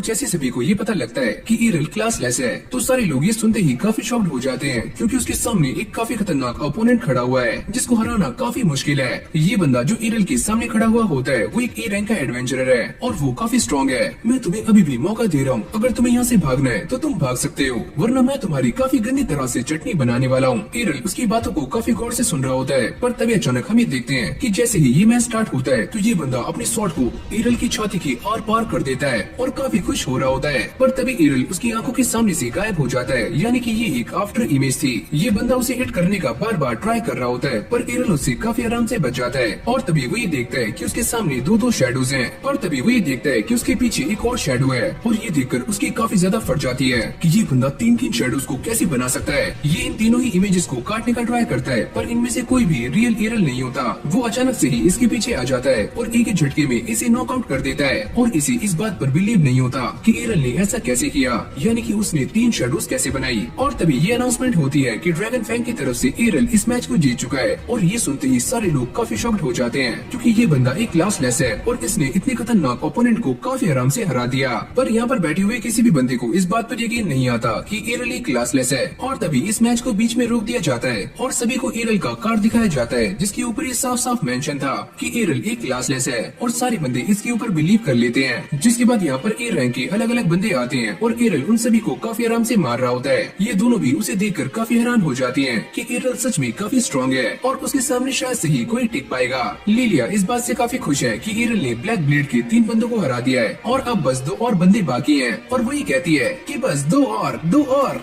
जैसे सभी को ये पता लगता है कि एरल क्लासलेस है, तो सारे लोग ये सुनते ही काफी शॉक्ड हो जाते हैं, क्योंकि उसके सामने एक काफी खतरनाक ओपोनेंट खड़ा हुआ है जिसको हराना काफी मुश्किल है। ये बंदा जो एरल के सामने खड़ा हुआ होता है वो एक ए रैंक का एडवेंचरर है और वो काफी स्ट्रॉन्ग है। मैं तुम्हें अभी भी मौका दे रहा हूँ, अगर तुम्हें यहाँ से भागना है तो तुम भाग सकते हो, वरना मैं तुम्हारी काफी गंदी तरह से चटनी बनाने वाला हूँ। एरल उसकी बातों को काफी गौर से सुन रहा होता है, पर तभी अचानक हम ये देखते हैं कि जैसे ही ये मैच स्टार्ट होता है तो ये बंदा अपने शॉट को एरल की छाती के आर पार कर देता है और काफी खुश हो रहा होता है। पर तभी एरल उसकी आंखों के सामने से गायब हो जाता है, यानी कि ये एक आफ्टर इमेज थी। ये बंदा उसे हिट करने का बार बार ट्राई कर रहा होता है, पर एरल उससे काफी आराम से बच जाता है। और तभी वो ये देखता है कि उसके सामने दो शेडोज हैं, और तभी वो ये देखता है कि उसके पीछे एक और शेडो है, और ये देखकर उसकी काफी ज्यादा फट जाती है कि ये बंदा तीन शेडोज को कैसे बना सकता है। ये इन तीनों ही इमेजेस को काटने का ट्राई करता है, पर इनमें से कोई भी रियल एरल नहीं होता। वो अचानक से ही इसके पीछे आ जाता है और एक ही झटके में इसे नॉकआउट कर देता है, और इसे इस बात पर बिलीव नहीं होता कि एरल ने ऐसा कैसे किया, यानी कि उसने 3 शेडोज कैसे बनाई। और तभी ये अनाउंसमेंट होती है कि ड्रैगन फैंग की तरफ से एरल इस मैच को जीत चुका है। और ये सुनते ही सारे लोग काफी शॉक्ड हो जाते हैं, क्योंकि ये बंदा एक क्लासलेस है और इसने इतने खतरनाक ओपोनेंट को काफी आराम से हरा दिया। पर यहाँ पर बैठे हुए किसी भी बंदे को इस बात पर यकीन नहीं आता कि एरल एक क्लासलेस है। और तभी इस मैच को बीच में रोक दिया जाता है और सभी को एरल का कार्ड दिखाया जाता है, जिसके ऊपर ये साफ साफ मेंशन था कि एरल एक क्लासलेस है, और सारे बंदे इसके ऊपर बिलीव कर लेते हैं। जिसके बाद यहाँ पर ए रैंक के अलग अलग बंदे आते हैं और एरल उन सभी को काफी आराम से मार रहा होता है। ये दोनों भी उसे देखकर काफी हैरान हो जाती हैं कि एरल सच में काफी स्ट्रॉन्ग है और उसके सामने शायद से ही कोई टिक पाएगा। लीलिया इस बात से काफी खुश है कि एरल ने ब्लैक ब्लेड के 3 बंदों को हरा दिया है और अब बस 2 और बंदे बाकी हैं, और वही कहती है कि बस 2 और।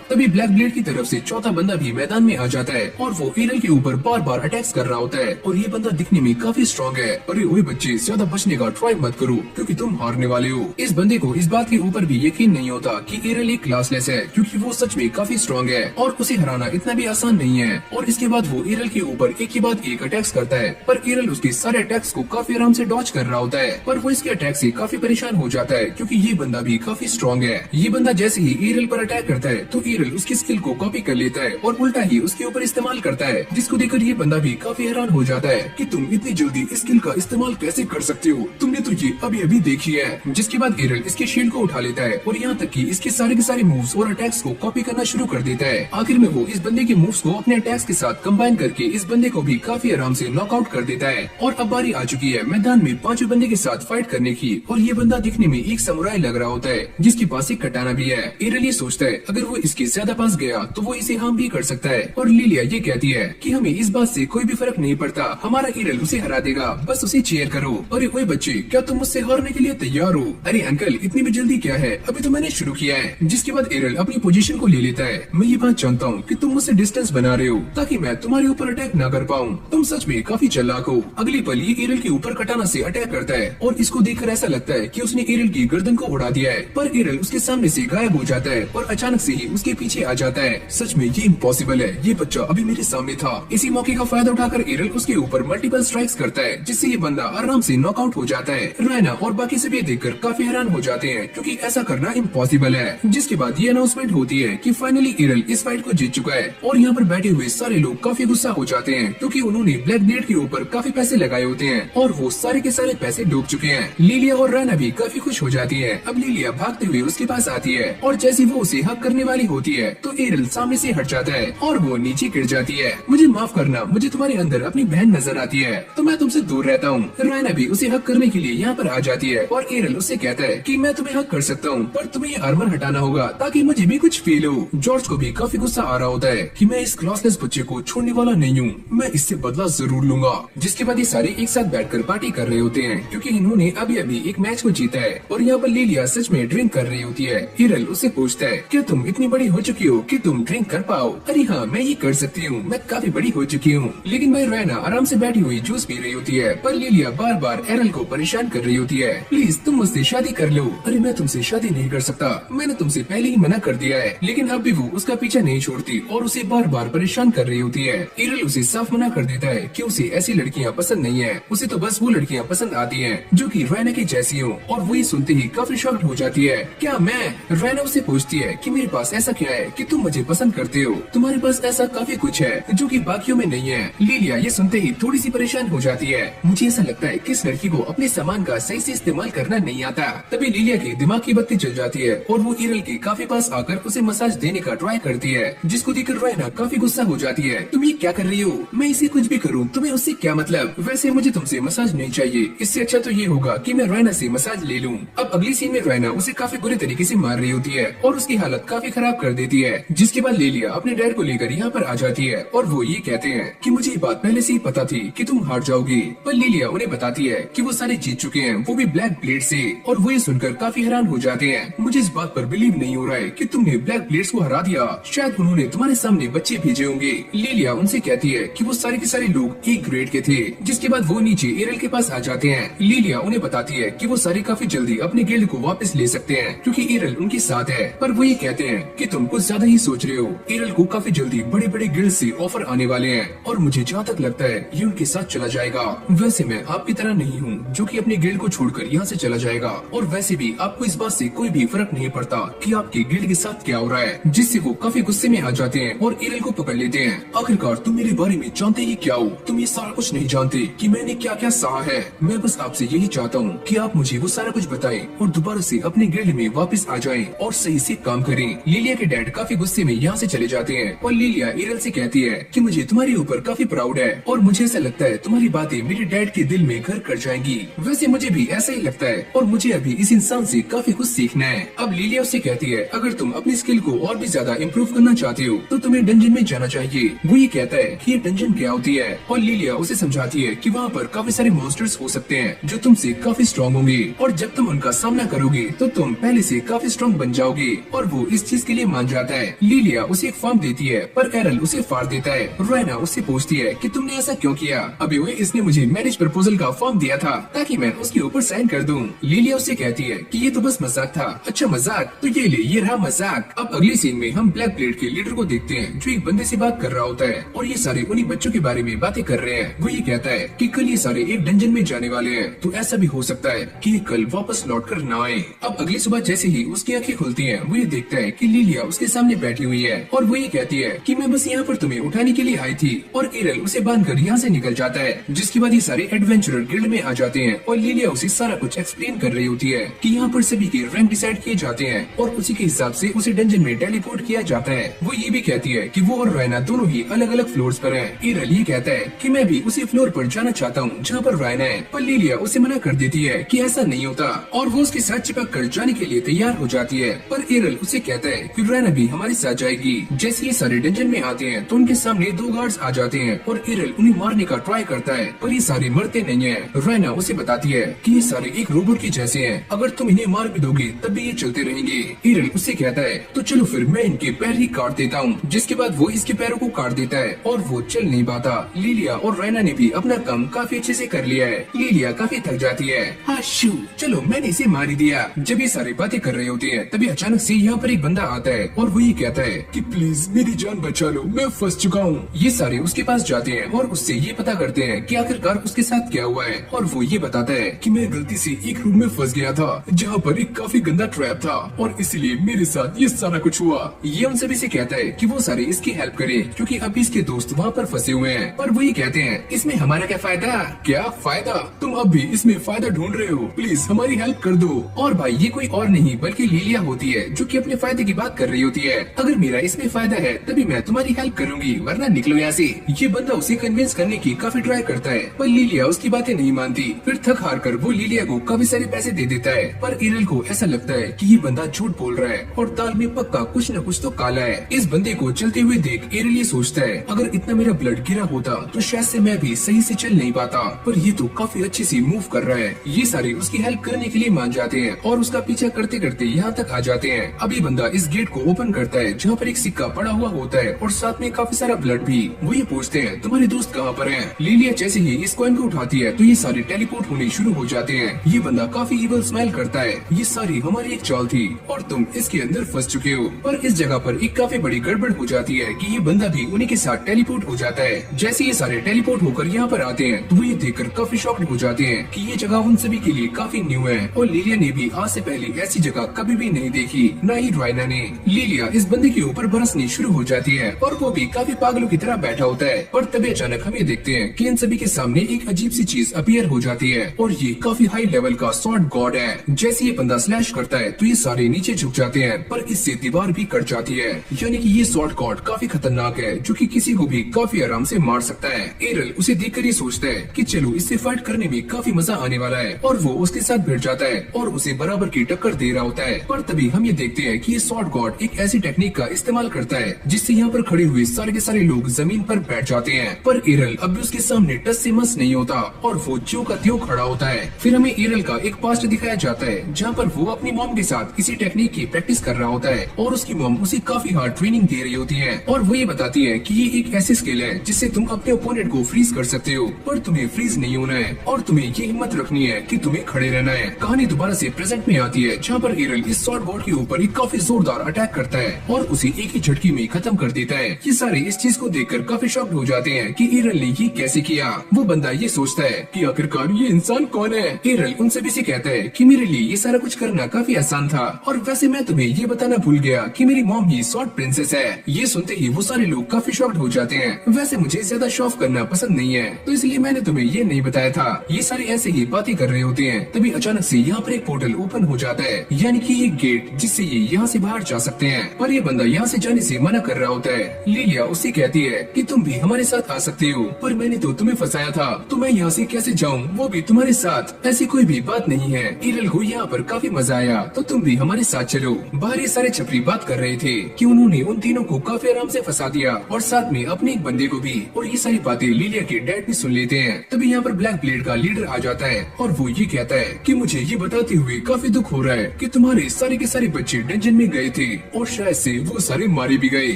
तभी ब्लैक ब्लेड की तरफ से चौथा बंदा भी मैदान में आ जाता है और वो एरल के ऊपर बार बार अटैक्स कर रहा होता है, और ये बंदा दिखने में काफी स्ट्रॉन्ग है। अरे ओए बच्चे, ज्यादा बचने का ट्राई मत करो, क्योंकि तुम हारने वाले हो। इस बंदे को इस बात के ऊपर भी यकीन नहीं होता कि एरल एक क्लासलेस है, क्योंकि वो सच में काफी स्ट्रॉन्ग है और उसे हराना इतना भी आसान नहीं है। और इसके बाद वो एरल के ऊपर एक के बाद एक अटैक्स करता है, पर एरल उसके सारे अटैक्स को काफी आराम से डॉज कर रहा होता है। पर वो इसके अटैक से काफी परेशान हो जाता है, क्योंकि ये बंदा भी काफी स्ट्रॉन्ग है। ये बंदा जैसे ही एरल पर अटैक करता है तो एरल उसकी स्किल को कॉपी कर लेता है और उल्टा ही उसके ऊपर इस्तेमाल करता है, जिसको देखकर ये बंदा भी काफी हैरान हो जाता है कि तुम इतनी जल्दी स्किल का इस्तेमाल कैसे कर सकते हो, तुमने तो ये अभी अभी देखी है। जिसके बाद एरल इसके शील्ड को उठा लेता है और यहाँ तक कि इसके सारे के सारे मूव्स और अटैक्स को कॉपी करना शुरू कर देता है। आखिर में वो इस बंदे के मूव्स को अपने अटैक्स के साथ कंबाइन करके इस बंदे को भी काफी आराम से नॉकआउट कर देता है। और अब बारी आ चुकी है मैदान में 5वें बंदे के साथ फाइट करने की, और ये बंदा दिखने में एक समुराई लग रहा होता है, जिसके पास एक कटाना भी है। एरल ये सोचता है अगर वो इसके ज्यादा पास गया तो वो इसे हार्म भी कर सकता है, और लीलिया ये कहती है कि हमें इस बात से कोई भी फर्क नहीं पड़ता, हमारा एरल उसे हरा देगा, बस उसे चीयर करो। अरे ओए बच्चे, क्या तुम मुझसे हारने के लिए तैयार हो? अरे अंकल, इतनी भी जल्दी क्या है, अभी तो मैंने शुरू किया है। जिसके बाद एरल अपनी पोजीशन को ले लेता है। मैं ये बात जानता हूँ कि तुम मुझसे डिस्टेंस बना रहे हो ताकि मैं तुम्हारे ऊपर अटैक ना कर पाऊँ, तुम सच में काफी चालाक हो। अगले पल ये एरल के ऊपर कटाना से अटैक करता है और इसको देखकर ऐसा लगता है कि उसने एरल की गर्दन को उड़ा दिया है, पर एरल उसके सामने से गायब हो जाता है और अचानक से ही उसके पीछे आ जाता है। सच में ये इम्पॉसिबल है, ये बच्चा अभी मेरे सामने था। इसी मौके का फायदा उठाकर एरल उसके ऊपर मल्टीपल स्ट्राइक्स करता है, जिससे ये बंदा आराम से नॉकआउट हो जाता है। रैना और बाकी सभी देखकर काफी हैरान हो जाते हैं, क्योंकि ऐसा करना इम्पॉसिबल है। जिसके बाद ये अनाउंसमेंट होती है कि फाइनली एरल इस फाइट को जीत चुका है, और यहाँ पर बैठे हुए सारे लोग काफी गुस्सा हो जाते हैं, क्योंकि उन्होंने ब्लैक ब्लेड के ऊपर काफी पैसे लगाए होते हैं और वो सारे के सारे पैसे डूब चुके हैं। लीलिया और रैना भी काफी खुश हो जाती है। अब लीलिया भागते हुए उसके पास आती है और जैसे वो उसे हक करने वाली होती है तो एरल सामने से हट जाता है और वो नीचे गिर जाती है। मुझे माफ करना, मुझे तुम्हारे अंदर अपनी बहन नजर आती है तो मैं तुमसे दूर रहता हूँ। रैना भी उसे हक करने के लिए यहाँ पर आ जाती है और एरल उससे कहता है कि मैं तुम्हें हक कर सकता हूँ, पर तुम्हें ये आर्मर हटाना होगा ताकि मुझे भी कुछ फील हो। जॉर्ज को भी काफी गुस्सा आ रहा होता है कि मैं इस क्लासलेस बच्चे को छोड़ने वाला नहीं हूँ, मैं इससे बदला जरूर लूंगा। जिसके बाद ये सारे एक साथ बैठकर पार्टी कर रहे होते हैं, क्योंकि इन्होंने अभी अभी एक मैच को जीता है। और यहाँ पर लीलिया सच में ड्रिंक कर रही होती है। एरल उससे पूछता है क्या तुम इतनी बड़ी हो चुकी हो कि तुम ड्रिंक कर पाओ? अरे हाँ, मैं ये कर सकती हूँ, मैं काफी बड़ी हो चुकी हूँ। लेकिन भाई रैना आराम से बैठी हुई जूस पी रही होती है, पर लीलिया बार बार एरल को परेशान कर रही होती है। प्लीज तुम मुझसे शादी कर लो। अरे मैं तुमसे शादी नहीं कर सकता, मैंने तुमसे पहले ही मना कर दिया है। लेकिन अब भी वो उसका पीछा नहीं छोड़ती और उसे बार बार परेशान कर रही होती है। एरल उसे साफ मना कर देता है कि उसे ऐसी लड़कियाँ पसंद नहीं है, उसे तो बस वो लड़कियाँ पसंद आती हैं जो कि रैना की जैसी हो। और वही सुन सुनते ही काफी शॉक्ड हो जाती है। क्या मैं? रैना उससे पूछती है कि मेरे पास ऐसा क्या है कि तुम मुझे पसंद करते हो? तुम्हारे पास ऐसा काफी कुछ है जो कि बाकियों में नहीं है। लिलिया ये सुनते ही थोड़ी सी परेशान हो जाती है। मुझे ऐसा लगता है कि इस लड़की को अपने सामान का सही से इस्तेमाल करना नहीं आता। तभी लिलिया की दिमाग की बत्ती जल जाती है और वो ईरल के काफी पास आकर उसे मसाज देने का ट्राई करती है, जिसको देखकर रैना काफी गुस्सा हो जाती है। तुम ये क्या कर रही हो? मैं इसे कुछ भी करूँ तुम्हें उससे क्या मतलब? वैसे मुझे तुमसे मसाज नहीं चाहिए, इससे अच्छा तो ये होगा कि मैं रैना से मसाज ले लूं। अब अगली सीन में रैना उसे काफी बुरे तरीके से मार रही होती है और उसकी हालत काफी खराब कर देती है, जिसके बाद लिलिया अपने डैड को लेकर यहाँ पर आ जाती है और वो ये कहते हैं कि मुझे ये बात पहले से ही पता थी कि तुम हार जाओगी। पर लिलिया उन्हें बताती है कि वो सारे जीत चुके हैं, वो भी ब्लैक ब्लेड से, और वो ये सुनकर काफी हैरान हो जाते हैं। मुझे इस बात पर बिलीव नहीं हो रहा है कि तुमने ब्लैक ब्लेड्स को हरा दिया, शायद उन्होंने तुम्हारे सामने बच्चे भेजे होंगे। लिलिया उनसे कहती है कि वो सारे के सारे लोग एक ग्रेड के थे, जिसके बाद वो नीचे ईरल के पास आ जाते हैं। लिलिया उन्हें बताती है कि वो सारे काफी जल्दी अपने गिल्ड को वापस ले सकते हैं क्योंकि ईरल उनके साथ है। पर वो ये कहते हैं कि तुम कुछ ज्यादा ही सोच रहे हो, ईरल को काफी जल्दी बड़े बड़े गिल्ड से ऑफर आने वाले हैं और मुझे जहाँ तक लगता है ये उनके साथ चला जाएगा। वैसे मैं आपकी तरह नहीं हूँ जो कि अपने गिल्ड को छोड़कर यहाँ से चला जाएगा, और वैसे भी आपको इस बात से कोई भी फर्क नहीं पड़ता कि आपके गिल्ड के साथ क्या हो रहा है, जिससे वो काफी गुस्से में आ जाते हैं और ईरल को पकड़ लेते हैं। आखिरकार तुम मेरे बारे में जानते ही क्या हो? तुम ये सारा कुछ नहीं जानते कि मैंने क्या क्या सहा है। मैं बस आपसे यही चाहता हूँ कि आप मुझे वो सारा कुछ बताएं और दोबारा से अपने गिल्ड में वापस आ जाएं और सही से काम करें। लिलिया के डैड काफी गुस्से में यहाँ से चले जाते हैं और लिलिया ईरल से कहती है कि मुझे तुम्हारे ऊपर काफी प्राउड है और मुझे ऐसा लगता है तुम्हारी बातें मेरे डैड के दिल में घर कर जाएंगी। वैसे मुझे भी ऐसा ही लगता है और मुझे अभी इस इंसान से काफी कुछ सीखना है। अब लिलिया उससे कहती है अगर तुम अपनी स्किल को और भी ज्यादा इम्प्रूव करना चाहते हो तो तुम्हें डंजन में जाना चाहिए। वो ये कहता है कि ये डंजन क्या होती है और लिलिया उसे समझाती है कि वहाँ पर काफी सारे मॉन्स्टर्स हो सकते हैं जो तुमसे काफी स्ट्रॉन्ग होंगे और जब तुम उनका सामना करोगे तो तुम पहले से काफी स्ट्रॉन्ग बन जाओगे, और वो इस चीज के लिए मान जाता है। लिलिया उसे एक फॉर्म देती है पर एरल उसे फाड़ देता है। रैना उससे पूछती है कि तुमने ऐसा क्यों किया? अबे ओए, इसने मुझे मैरिज प्रपोजल का फॉर्म दिया था ताकि मैं उसके ऊपर साइन कर दूं। लिलिया उससे कहती है कि ये तो बस मजाक था। अच्छा मजाक, तो ये ले, ये रहा मजाक। अब अगली सीन में हम ब्लैक ब्लेड के लीडर को देखते हैं जो एक बंदे से बात कर रहा होता है और ये सारे उन्हीं बच्चों के बारे में बातें कर रहे हैं। वो ये कहता है कि कल ये सारे एक डंजन में जाने वाले हैं, तो ऐसा भी हो सकता है कि ये कल वापस लौट कर न आए। अब अगली सुबह जैसे ही उसकी आंखें खुलती हैं, वो ये देखता है कि लिलिया उसके सामने बैठी हुई है और वो ये कहती है कि मैं बस यहाँ पर तुम्हें उठाने के लिए आई थी, और ईरल उसे बांधकर यहाँ से निकल जाता है। जिसके बाद ये सारे एडवेंचरर गिल्ड में आ जाते हैं और लिलिया उसे सारा कुछ एक्सप्लेन कर रही होती है कि यहाँ पर सभी के रैंक डिसाइड किए जाते हैं और उसी के हिसाब से उसे डंजन में टेलीपोर्ट किया जाता है। वो ये भी कहती है कि वो और रैना दोनों ही अलग अलग फ्लोर्स पर हैं। ईरल ये कहता है कि मैं भी उसी फ्लोर पर जाना चाहता हूँ जहाँ पर रैना है, पर लिलिया उसे मना कर देती है कि ऐसा नहीं होता और वो उसके साथ चिपक कर जाने के लिए तैयार हो जाती है। पर ईरल उसे कहता है कि रैना भी हमारे साथ जाएगी। जैसे ये सारे डंजन में आते हैं तो उनके सामने दो गार्ड्स आ जाते हैं और ईरल उन्हें मारने का ट्राई करता है, पर ये सारे मरते नहीं है। रैना उसे बताती है कि ये सारे एक रोबोट के जैसे हैं, अगर तुम इन्हें मार भी दोगे तब भी ये चलते रहेंगे। ईरल उससे कहता है तो चलो फिर मैं इनके पैर ही काट देता हूँ। जिसके बाद वो इसके पैरों को काट देता है और वो चल नहीं पाता। लिलिया और रैना ने भी अपना काम काफी अच्छे से कर लिया है। लिलिया काफी थक जाती है। हाँ शू, चलो मैंने इसे मार ही दिया। जब ये सारी बातें कर रहे होते हैं तभी अचानक से यहाँ पर एक बंदा आता है और वो ये कहता है कि प्लीज मेरी जान बचा लो, मैं फंस चुका हूँ। ये सारे उसके पास जाते हैं और उससे ये पता करते हैं कि आखिरकार उसके साथ क्या हुआ है, और वो ये बताता है कि मैं गलती से एक रूम में फंस गया था जहाँ पर एक काफी गंदा ट्रैप था और इसलिए मेरे साथ ये सारा कुछ हुआ। ये उन सभी से कहता है कि वो सारे इसकी हेल्प करें क्योंकि अभी इसके दोस्त वहाँ पर फंसे हुए हैं। पर वो ये कहते हैं इसमें हमारा क्या फायदा? क्या फायदा? तुम अब भी इसमें फायदा ढूंढ रहे हो, प्लीज हमारी हेल्प कर दो। और भाई ये कोई और नहीं बल्कि लिलिया होती है जो कि अपने फायदे की बात कर रही होती है। अगर मेरा इसमें फायदा है तभी मैं तुम्हारी हेल्प करूंगी, वरना निकलो यहाँ से। ये बंदा उसे कन्विंस करने की काफी ट्राई करता है पर लिलिया उसकी बातें नहीं मानती। फिर थक हार कर वो लिलिया को काफी सारे पैसे दे देता है, पर ईरल को ऐसा लगता है कि ये बंदा झूठ बोल रहा है और दाल में पक्का कुछ न कुछ तो काला है। इस बंदे को चलते हुए देख ईरल ये सोचता है अगर इतना मेरा ब्लड गिरा होता तो शायद से मैं भी सही से चल नहीं पाता, पर ये तो काफी अच्छी सी मूव कर रहा है। ये सारे उसकी हेल्प करने के लिए मान जाते हैं और उसका पीछा करते करते यहाँ तक आ जाते हैं। अभी बंदा इस गेट को ओपन करता है जहाँ पर एक सिक्का पड़ा हुआ होता है और साथ में काफी सारा ब्लड भी। वो ये पूछते हैं तुम्हारे दोस्त कहाँ पर हैं? लिलिया जैसे ही इस कॉइन को उठाती है तो ये सारे टेलीपोर्ट होने शुरू हो जाते हैं। ये बंदा काफी इवल स्माइल करता है। ये सारी हमारी एक चाल थी और तुम इसके अंदर फंस चुके हो। पर इस जगह पर एक काफी बड़ी गड़बड़ हो जाती है कि ये बंदा भी उन्हीं के साथ टेलीपोर्ट हो जाता है। जैसे ये सारे टेलीपोर्ट होकर यहाँ पर आते हैं तो वो ये देखकर काफी शॉक्ड हो जाते हैं कि ये जगह उन सभी के लिए काफी न्यू है और लिलिया ने भी आज से पहले ऐसी जगह कभी भी नहीं देखी, न ही रायना ने। लिलिया इस बंदे के ऊपर बरसनी शुरू हो जाती है और वो भी काफी पागलों की तरह बैठा होता है। पर तभी अचानक हम ये देखते हैं कि इन सभी के सामने एक अजीब सी चीज अपीयर हो जाती है और ये काफी हाई लेवल का स्वॉर्ड गॉड है। जैसे ये बंदा स्लैश करता है तो ये सारे नीचे झुक जाते हैं, पर इससे दीवार भी कट जाती है। यानी कि ये स्वॉर्ड गॉड काफी खतरनाक है, जो कि किसी को भी काफी आराम से मार सकता है। एरल उसे देखकर ये सोचता है कि चलो इससे फाइट करने में काफी मजा आने वाला है, और वो उसके साथ भिड़ जाता है और उसे बराबर की टक्कर दे रहा होता है। पर तभी हम ये देखते हैं कि ये स्वॉर्ड गॉड एक ऐसी टेक्निक का इस्तेमाल करता है जिससे यहाँ पर खड़े हुए सारे के सारे लोग जमीन पर बैठ जाते हैं। पर एरल अब भी उसके सामने टस से मस नहीं होता और वो ज्यों का त्यों खड़ा होता है। फिर हमें एरल का एक पास्ट दिखाया जाता है जहाँ पर वो अपनी मॉम के साथ इसी टेक्निक की प्रैक्टिस कर रहा होता है और उसकी मॉम उसे काफी हार्ड ट्रेनिंग दे रही होती है और वो ये बताती है कि ये एक ऐसी स्किल है जिससे तुम अपने ओपोनेंट को फ्रीज कर सकते हो, पर तुम्हें फ्रीज नहीं होना है और तुम्हें ये हिम्मत रखनी है कि तुम्हें खड़े रहना है। कहानी दोबारा से प्रेजेंट में आती है जहाँ पर एरल इस स्वॉर्ड गॉड के ऊपर एक काफी जोरदार अटैक करता है और उसे एक ही झटके में खत्म कर देता है। ये सारे इस चीज को देखकर काफी शॉक्ड हो जाते हैं कि एरल ने ये कैसे किया। वो बंदा ये सोचता है कि आखिरकार ये इंसान कौन है। एरल उन सभी से कहता है कि मेरे लिए ये सारा कुछ करना काफी आसान था, और वैसे मैं तुम्हें ये बताना भूल गया कि मेरी मॉम ही स्वॉर्ड प्रिंसेस है। ये सुनते ही वो सारे लोग काफी शॉक्ड हो जाते हैं। वैसे मुझे ज्यादा शो ऑफ करना पसंद नहीं है, तो इसलिए मैंने तुम्हें ये नहीं बताया था। ये सारे ऐसे ही बातें कर रहे होते हैं, तभी अचानक से यहाँ पर एक पोर्टल ओपन हो जाता है, यानी कि एक गेट जिससे ये यहाँ से बाहर जा सकते हैं। पर ये बंदा यहाँ से जाने से मना कर रहा होता है। लिलिया उससे कहती है कि तुम भी हमारे साथ आ सकते हो, पर मैंने तो तुम्हें फंसाया था, तो मैं यहाँ से कैसे जाऊँ, वो भी तुम्हारे साथ। ऐसी कोई भी बात नहीं है। एरल को यहाँ पर काफी मजा आया, तो तुम भी हमारे साथ चलो। बाहर ये सारे छपरी बात कर रहे थे कि उन्होंने उन तीनों को काफी आराम से फंसा दिया और साथ में अपने एक बंदे को भी, और ये सारी बातें लिलिया के डैड भी सुन लेते हैं। तभी यहाँ पर ब्लैक ब्लेड का लीडर आ जाता है और वो ये कहता है कि मुझे ये बताते हुए काफी दुख हो रहा है कि तुम्हारे सारे के सारे बच्चे डंजन में गए थे और शायद से वो सारे मारे भी गए।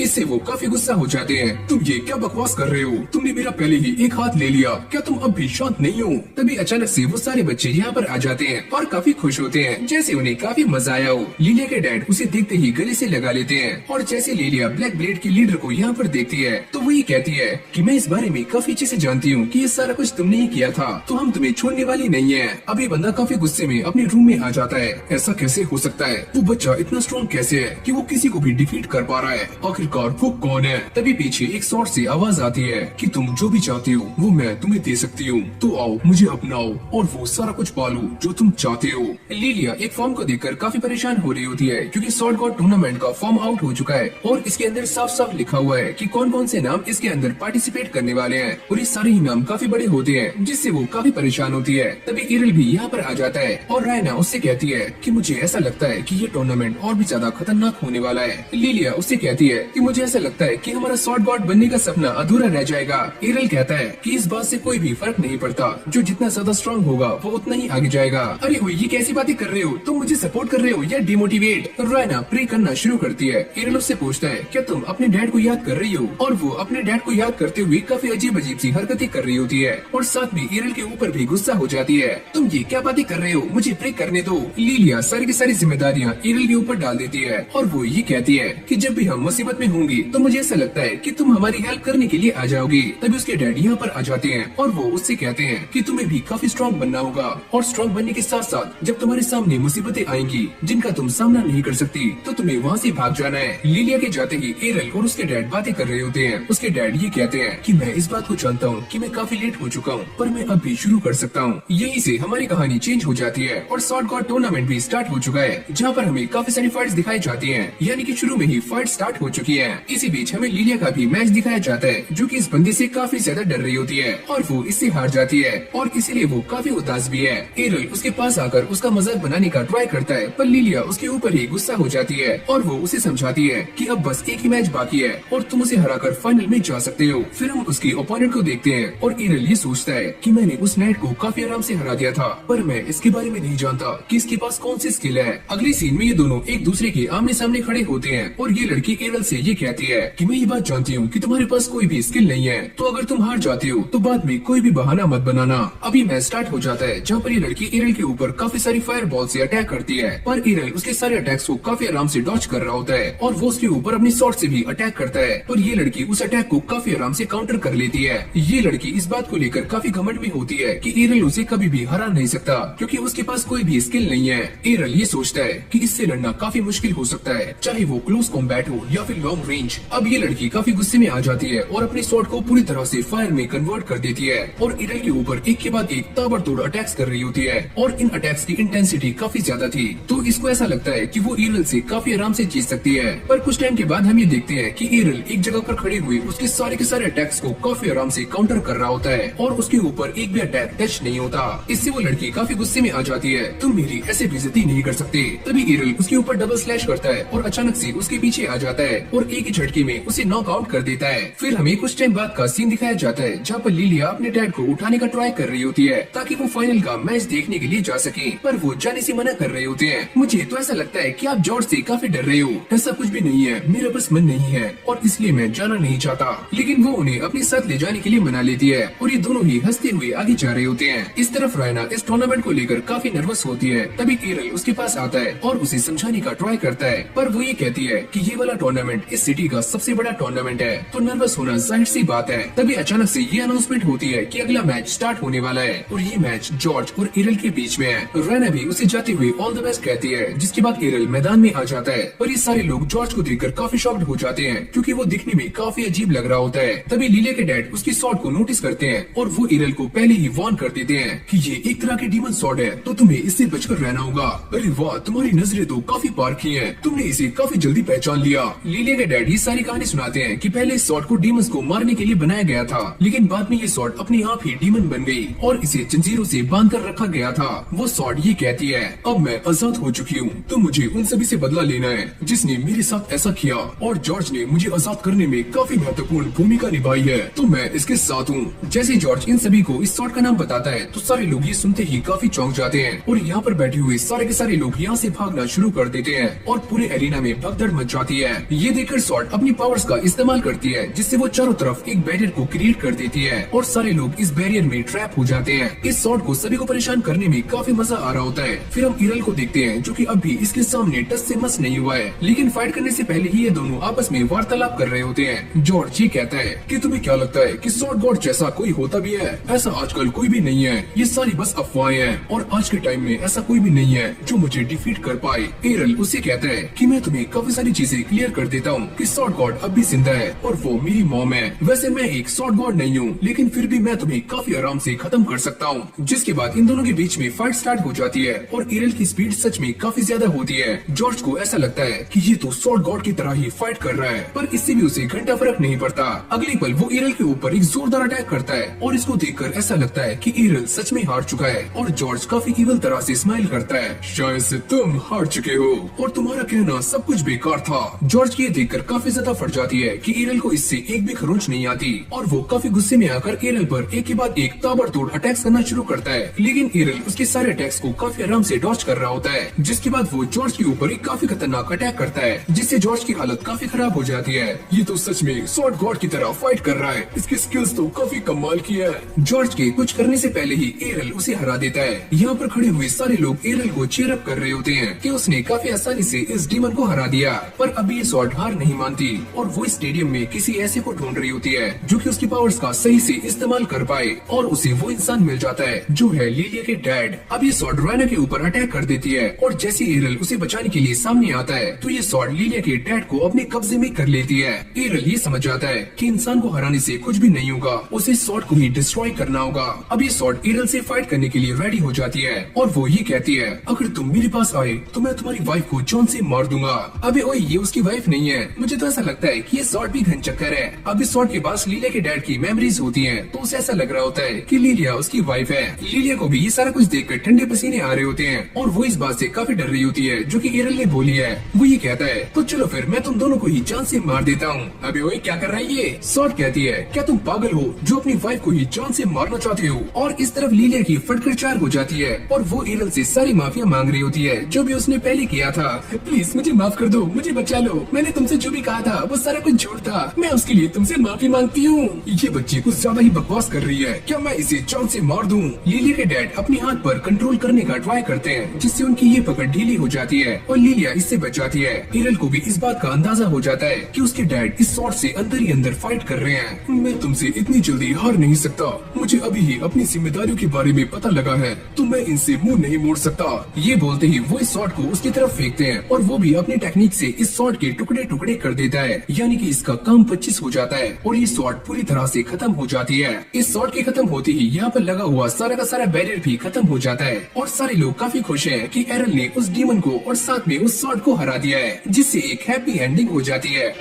इससे वो काफी गुस्सा हो जाते हैं। तुम ये क्या बकवास कर रहे हो, तुमने मेरा पहले ही एक हाथ ले लिया, क्या तुम अब भी शांत नहीं हो। तभी अचानक से वो सारे बच्चे यहाँ पर आ जाते हैं और काफी खुश होते हैं, जैसे उन्हें काफी मजा आया हो। लिलिया के डैड उसे देखते ही गले से लगा लेते हैं, और जैसे लिलिया ब्लैक ब्लेड के लीडर को यहाँ पर देखती है तो वो ये कहती है कि मैं इस बारे में काफी अच्छे से जानती हूँ कि ये सारा कुछ तुमने ही किया था, तो हम तुम्हें छोड़ने वाली नहीं है। अब ये बंदा काफी गुस्से में अपने रूम में आ जाता है। ऐसा कैसे हो सकता है, वो बच्चा इतना स्ट्रॉन्ग कैसे है कि वो किसी को भी डिफीट कर पा रहा है, आखिरकार वो कौन है। तभी पीछे एक शॉर्ट से आवाज आती है कि तुम जो भी चाहते हो वो मैं तुम्हें दे सकती हूँ, तो आओ मुझे अपनाओ और वो सारा कुछ पालो जो तुम चाहते हो। लिलिया एक फॉर्म को देखकर काफी परेशान हो रही होती है क्योंकि स्वॉर्ड गॉड टूर्नामेंट का फॉर्म आउट हो चुका है और इसके अंदर साफ साफ लिखा हुआ है कि कौन कौन से नाम इसके अंदर पार्टिसिपेट करने वाले हैं, और ये सारे ही नाम काफी बड़े होते हैं जिससे वो काफी परेशान होती है। तभी एरल भी यहाँ पर आ जाता है और रायना उससे कहती है कि मुझे ऐसा लगता है कि ये टूर्नामेंट और भी ज्यादा खतरनाक होने वाला है। लिलिया उससे कहती है कि मुझे ऐसा लगता है कि हमारा स्वॉर्ड गॉड बनने का सपना अधूरा रह जाएगा। एरल कहता है कि इस बात से कोई भी फर्क नहीं पड़ता, जो जितना ज्यादा स्ट्रॉन्ग होगा वो उतना ही आगे जाएगा। अरे वो ये कैसी बातें कर रहे हो, तुम मुझे सपोर्ट कर रहे हो या डिमोटिवेट। रायना प्रे करना शुरू करती है। एरल उससे पूछता है क्या तुम अपने डैड को याद कर रही हो, और वो अपने डैड को याद करते हुए काफी अजीब अजीब सी हरकतें कर रही होती है और साथ में एरल के ऊपर भी गुस्सा हो जाती है। तुम ये क्या बातें कर रहे हो, मुझे प्रे करने दो। लिलिया सारी की सारी जिम्मेदारियाँ एरल के ऊपर डाल देती है और वो ये कहती है कि जब भी हम मुसीबत में होंगे तो मुझे ऐसा लगता है कि तुम हमारी हेल्प करने के लिए आ जाओगी। तभी उसके डैड यहाँ पर आ जाते हैं और वो उससे कहते हैं कि तुम्हें भी काफी स्ट्रॉन्ग बनना होगा, और स्ट्रॉन्ग बनने के साथ साथ जब तुम्हारे सामने मुसीबतें आएंगी जिनका तुम सामना नहीं कर सकती तो तुम्हें वहाँ से भाग जाना है। लिलिया के जाते ही एरल और उसके डैड बातें कर रहे होते हैं। उसके डैड ये कहते हैं कि मैं इस बात को जानता हूँ कि मैं काफी लेट हो चुका हूँ, पर मैं अब भी शुरू कर सकता हूँ। यहीं से हमारी कहानी चेंज हो जाती है और स्वॉर्ड गॉड टूर्नामेंट भी स्टार्ट हो चुका है, जहाँ पर हमें काफी सारी फाइट्स दिखाई जाती हैं, यानी कि शुरू में ही फाइट स्टार्ट हो चुकी है। इसी बीच हमें लिलिया का भी मैच दिखाया जाता है, जो कि इस बंदे से काफी ज्यादा डर रही होती है और वो इससे हार जाती है और इसीलिए वो काफी उदास भी है। एरल उसके पास आकर उसका मजाक बनाने का ट्राई करता है, पर लिलिया उसके ऊपर ही गुस्सा हो जाती है और वो उसे समझाती है कि अब बस एक ही मैच बाकी है और तुम उसे हराकर फाइनल में जा सकते हो। फिर हम उसके ओपोनेंट को देखते हैं और एरल ये सोचता है कि मैंने उस नाइट को काफी आराम से हरा दिया था, पर मैं इसके बारे में नहीं जानता कि इसके पास कौन सी स्किल है। अगली सीन में ये दोनों एक दूसरे के आमने सामने खड़े होते हैं और ये लड़की एरल से ये कहती है कि मैं ये बात जानती हूँ कि तुम्हारे पास कोई भी स्किल नहीं है, तो अगर तुम हार जाते हो तो बाद में कोई भी बहाना मत बनाना। अभी मैच स्टार्ट हो जाता है, जहाँ पर ये लड़की एरल के ऊपर काफी सारी फायर बॉल से अटैक करती है, पर एरल उसके सारे अटैक्स को काफी आराम से डॉच कर रहा होता है और वो उसके ऊपर अपनी शॉट से भी अटैक करता है, पर ये लड़की उस अटैक को काफी आराम से काउंटर कर लेती है। ये लड़की इस बात को लेकर काफी घमंड में होती है कि एरल उसे कभी भी हरा नहीं सकता, क्योंकि उसके पास कोई भी स्किल नहीं है। एरल ये सोचता है कि इससे लड़ना काफी मुश्किल हो सकता है, चाहे वो क्लोज कॉम्बैट हो या फिर लॉन्ग रेंज। अब ये लड़की काफी गुस्से में आ जाती है और अपने स्वॉर्ड को पूरी तरह से फायर में कन्वर्ट कर देती है और एरल के ऊपर एक के बाद एक ताबड़तोड़ अटैक्स कर रही होती है और इन अटैक्स की इंटेंसिटी काफी ज्यादा थी, तो इसको ऐसा लगता है कि वो एरल से काफी आराम से जीत सकती है। पर कुछ टाइम के बाद हम ये देखते हैं कि एरल एक जगह पर खड़े हुए उसके सारे के सारे अटैक्स को काफी आराम से काउंटर कर रहा होता है और उसके ऊपर एक भी अटैक टच नहीं होता। इससे वो लड़की काफी गुस्से में आ जाती है, तुम मेरी ऐसे बेइज्जती नहीं कर सकते। तभी एरल उसके ऊपर डबल स्लैश करता है और अचानक से उसके पीछे आ जाता है और एक ही झटके में उसे नॉक आउट कर देता है। फिर हमें कुछ टाइम बाद का सीन दिखाया जाता है जहाँ पर लिलिया अपने डैड को उठाने का ट्राई कर रही होती है ताकि वो फाइनल का मैच देखने के लिए जा सके, पर वो जाने से मना कर रहे होते हैं। मुझे तो ऐसा लगता है कि आप जॉर्ज से काफी डर रहे हो। ऐसा कुछ भी नहीं है, मेरा बस मन नहीं है और इसलिए मैं जाना नहीं चाहता। लेकिन वो उन्हें अपने साथ ले जाने के लिए मना लेती है और ये दोनों ही हंसते हुए आगे जा रहे होते हैं। इस तरफ रायना इस टूर्नामेंट को लेकर काफी नर्वस होती है। तभी एरल उसके पास आता है और उसे समझाने का ट्राई करता है, पर वो ये कहती है कि ये वाला टूर्नामेंट इस सिटी का सबसे बड़ा टूर्नामेंट है, तो नर्वस होना जाहिर सी बात है। तभी अचानक से ये अनाउंसमेंट होती है कि अगला मैच स्टार्ट होने वाला है और ये मैच जॉर्ज और एरल के बीच में है। रायना भी उसे जाते हुए ऑल द बेस्ट कहती है, जिसके बाद एरल मैदान में आ जाता है। पर ये सारे लोग जॉर्ज को देखकर काफी शॉक्ड हो जाते हैं क्योंकि वो दिखने में काफी अजीब लग रहा होता है। तभी लिलिया के डैड उसकी स्वॉर्ड को नोटिस करते हैं और वो एरल को पहले ही वार्न कर देते हैं कि ये एक तरह की डीमन स्वॉर्ड है, तो तुम्हें इससे बचकर रहना होगा। अरे वाह, तुम्हारी नजरें तो काफी पार की हैं, तुमने इसे काफी जल्दी पहचान लिया। लिलिया के डैड ये सारी कहानी सुनाते हैं कि पहले इस स्वॉर्ड को डीमंस को मारने के लिए बनाया गया था, लेकिन बाद में ये स्वॉर्ड अपने आप ही डीमन बन गई और इसे जंजीरों से बांध कर रखा गया था। वो स्वॉर्ड ये कहती है, अब मैं आजाद हो चुकी हूँ, तो मुझे उन सभी से बदला लेना है जिसने मेरे साथ ऐसा किया, और जॉर्ज ने मुझे आजाद करने में काफी महत्वपूर्ण भूमिका निभाई है, तो मैं इसके साथ हूँ। जैसे जॉर्ज इन सभी को इस स्वॉर्ड का नाम बताता है तो सारे लोग ये सुनते ही काफी चौंक जाते हैं और यहाँ पर बैठे हुए सारे के सारे लोग यहाँ से भागना शुरू कर देते हैं और पूरे एरिना में भगदड़ मच जाती है। ये देखकर स्वॉर्ड अपनी पावर्स का इस्तेमाल करती है जिससे वो चारों तरफ एक बैरियर को क्रिएट कर देती है और सारे लोग इस बैरियर में ट्रैप हो जाते हैं। इस स्वॉर्ड को सभी को परेशान करने में काफी मजा आ रहा होता है। फिर हम एरल को देखते हैं जो कि अब भी इसके सामने टस से मस नहीं हुआ है, लेकिन फाइट करने से पहले ही ये दोनों आपस में वार्तालाप कर रहे होते हैं। जॉर्ज ये कहता है कि तुम्हें क्या लगता है कि स्वॉर्ड गॉड जैसा कोई होता भी है? ऐसा आजकल कोई भी नहीं है, ये सारी बस अफवाहें हैं और आज के टाइम में ऐसा कोई भी नहीं है जो मुझे डिफीट कर पाए। एरल उसे कहता है कि मैं तुम्हें काफी सारी चीजें क्लियर कर देता हूँ कि स्वॉर्ड गॉड अब भी जिंदा है और वो मेरी मॉम है। वैसे मैं एक स्वॉर्ड गॉड नहीं हूँ, लेकिन फिर भी मैं तुम्हें काफी आराम से खत्म कर सकता हूँ। जिसके बाद इन दोनों के बीच में फाइट स्टार्ट हो जाती है और एरल की स्पीड सच में काफी ज्यादा होती है। जॉर्ज को ऐसा लगता है कि ये तो स्वॉर्ड गॉड की तरह ही फाइट कर रहा है, पर इससे भी उसे घंटा फर्क नहीं पड़ता। अगले पल वो एरल के ऊपर एक जोरदार अटैक करता है और इसको देखकर ऐसा लगता है कि एरल सच में हार चुका है और जॉर्ज काफी इवल तरह से स्माइल करता है। शायद से तुम हार चुके हो और तुम्हारा कहना सब कुछ बेकार था। जॉर्ज की ये देखकर काफी ज्यादा फट जाती है कि एरल को इससे एक भी खरोंच नहीं आती और वो काफी गुस्से में आकर एरल पर एक के बाद एक ताबड़तोड़ अटैक्स करना शुरू करता है, लेकिन एरल उसके सारे अटैक्स को काफी आराम से डॉज कर रहा होता है। जिसके बाद वो जॉर्ज के ऊपर एक काफी खतरनाक अटैक करता है जिससे जॉर्ज की हालत काफी खराब हो जाती है। ये तो सच में स्वॉर्ड गॉड की तरह फाइट कर रहा है, इसकी स्किल्स तो काफी कमाल की है। जॉर्ज के कुछ करने से पहले ही एरल उसे हरा देता है। यहाँ पर खड़े हुए सारे लोग एरल को चीयर अप कर रहे होते हैं कि उसने काफी आसानी से इस डीमन को हरा दिया, पर अभी ये स्वॉर्ड हार नहीं मानती और वो स्टेडियम में किसी ऐसे को ढूंढ रही होती है जो कि उसकी पावर्स का सही से इस्तेमाल कर पाए और उसे वो इंसान मिल जाता है जो है लिलिया के डैड। अब ये स्वॉर्ड रायना के ऊपर अटैक कर देती है और जैसे एरल उसे बचाने के लिए सामने आता है तो ये स्वॉर्ड लिलिया के डैड को अपने कब्जे में कर लेती है। एरल ये समझ जाता है कि इंसान को हराने से कुछ भी नहीं होगा, उसे स्वॉर्ड को ही डिस्ट्रॉय करना होगा। अब ये स्वॉर्ड एरल से फाइट करने के लिए रेडी हो जाती है और वो ये कहती है, अगर तुम मेरे पास आए तो मैं तुम्हारी वाइफ को जॉन से मार दूंगा। अबे ओए, ये उसकी वाइफ नहीं है, मुझे तो ऐसा लगता है कि ये स्वॉर्ड भी घन चक्कर है। अब इस स्वॉर्ड के पास लिलिया के डैड की मेमोरीज होती हैं, तो उसे ऐसा लग रहा होता है कि लिलिया उसकी वाइफ है। लिलिया को भी ये सारा कुछ देखकर ठंडे पसीने आ रहे होते हैं और वो इस बात से काफी डर रही होती है जो कि एरल ने बोली है। वो ये कहता है, तो चलो फिर मैं तुम दोनों को ही जान से मार देता हूँ। अबे ओए, क्या कर रहा है ये? स्वॉर्ड कहती है, क्या तुम पागल हो जो अपनी वाइफ को ही जान से मारना चाहते हो? और इस तरफ लिलिया की फटकर चार हो जाती है और वो एरल से सारी माफिया मांग रही होती है जो भी उसने पहले किया था। प्लीज मुझे माफ कर दो, मुझे बचा लो, मैंने तुमसे जो भी कहा था वो सारा कुछ झूठ था, मैं उसके लिए तुमसे माफी मांगती हूँ। ये बच्ची कुछ ज्यादा ही बकवास कर रही है, क्या मैं इसे जान से मार दूं? लिलिया के डैड अपने हाथ पर कंट्रोल करने का ट्राई करते हैं जिससे उनकी ये पकड़ ढीली हो जाती है और लिलिया इससे बच जाती है। एरल को भी इस बात का अंदाजा हो जाता है कि उसके डैड इस स्वॉर्ड से अंदर ही अंदर फाइट कर रहे हैं। मैं तुमसे इतनी जल्दी हार नहीं सकता, मुझे अभी ही अपनी जिम्मेदारियों के बारे में पता लगा है, तो मैं मैं इनसे मुंह नहीं मोड़ सकता। ये बोलते ही वो इस स्वॉर्ड को उसकी तरफ फेंकते हैं और वो भी अपनी टेक्निक से इस स्वॉर्ड के टुकड़े टुकड़े कर देता है, यानी कि इसका काम 25 हो जाता है और ये स्वॉर्ड पूरी तरह से खत्म हो जाती है। इस स्वॉर्ड के खत्म होते ही यहाँ पर लगा हुआ सारा का सारा बैरियर भी खत्म हो जाता है और सारे लोग काफी खुश हैं कि एरल ने उस डीमन को और साथ में उस स्वॉर्ड को हरा दिया है, जिससे एक हैप्पी एंडिंग हो जाती है।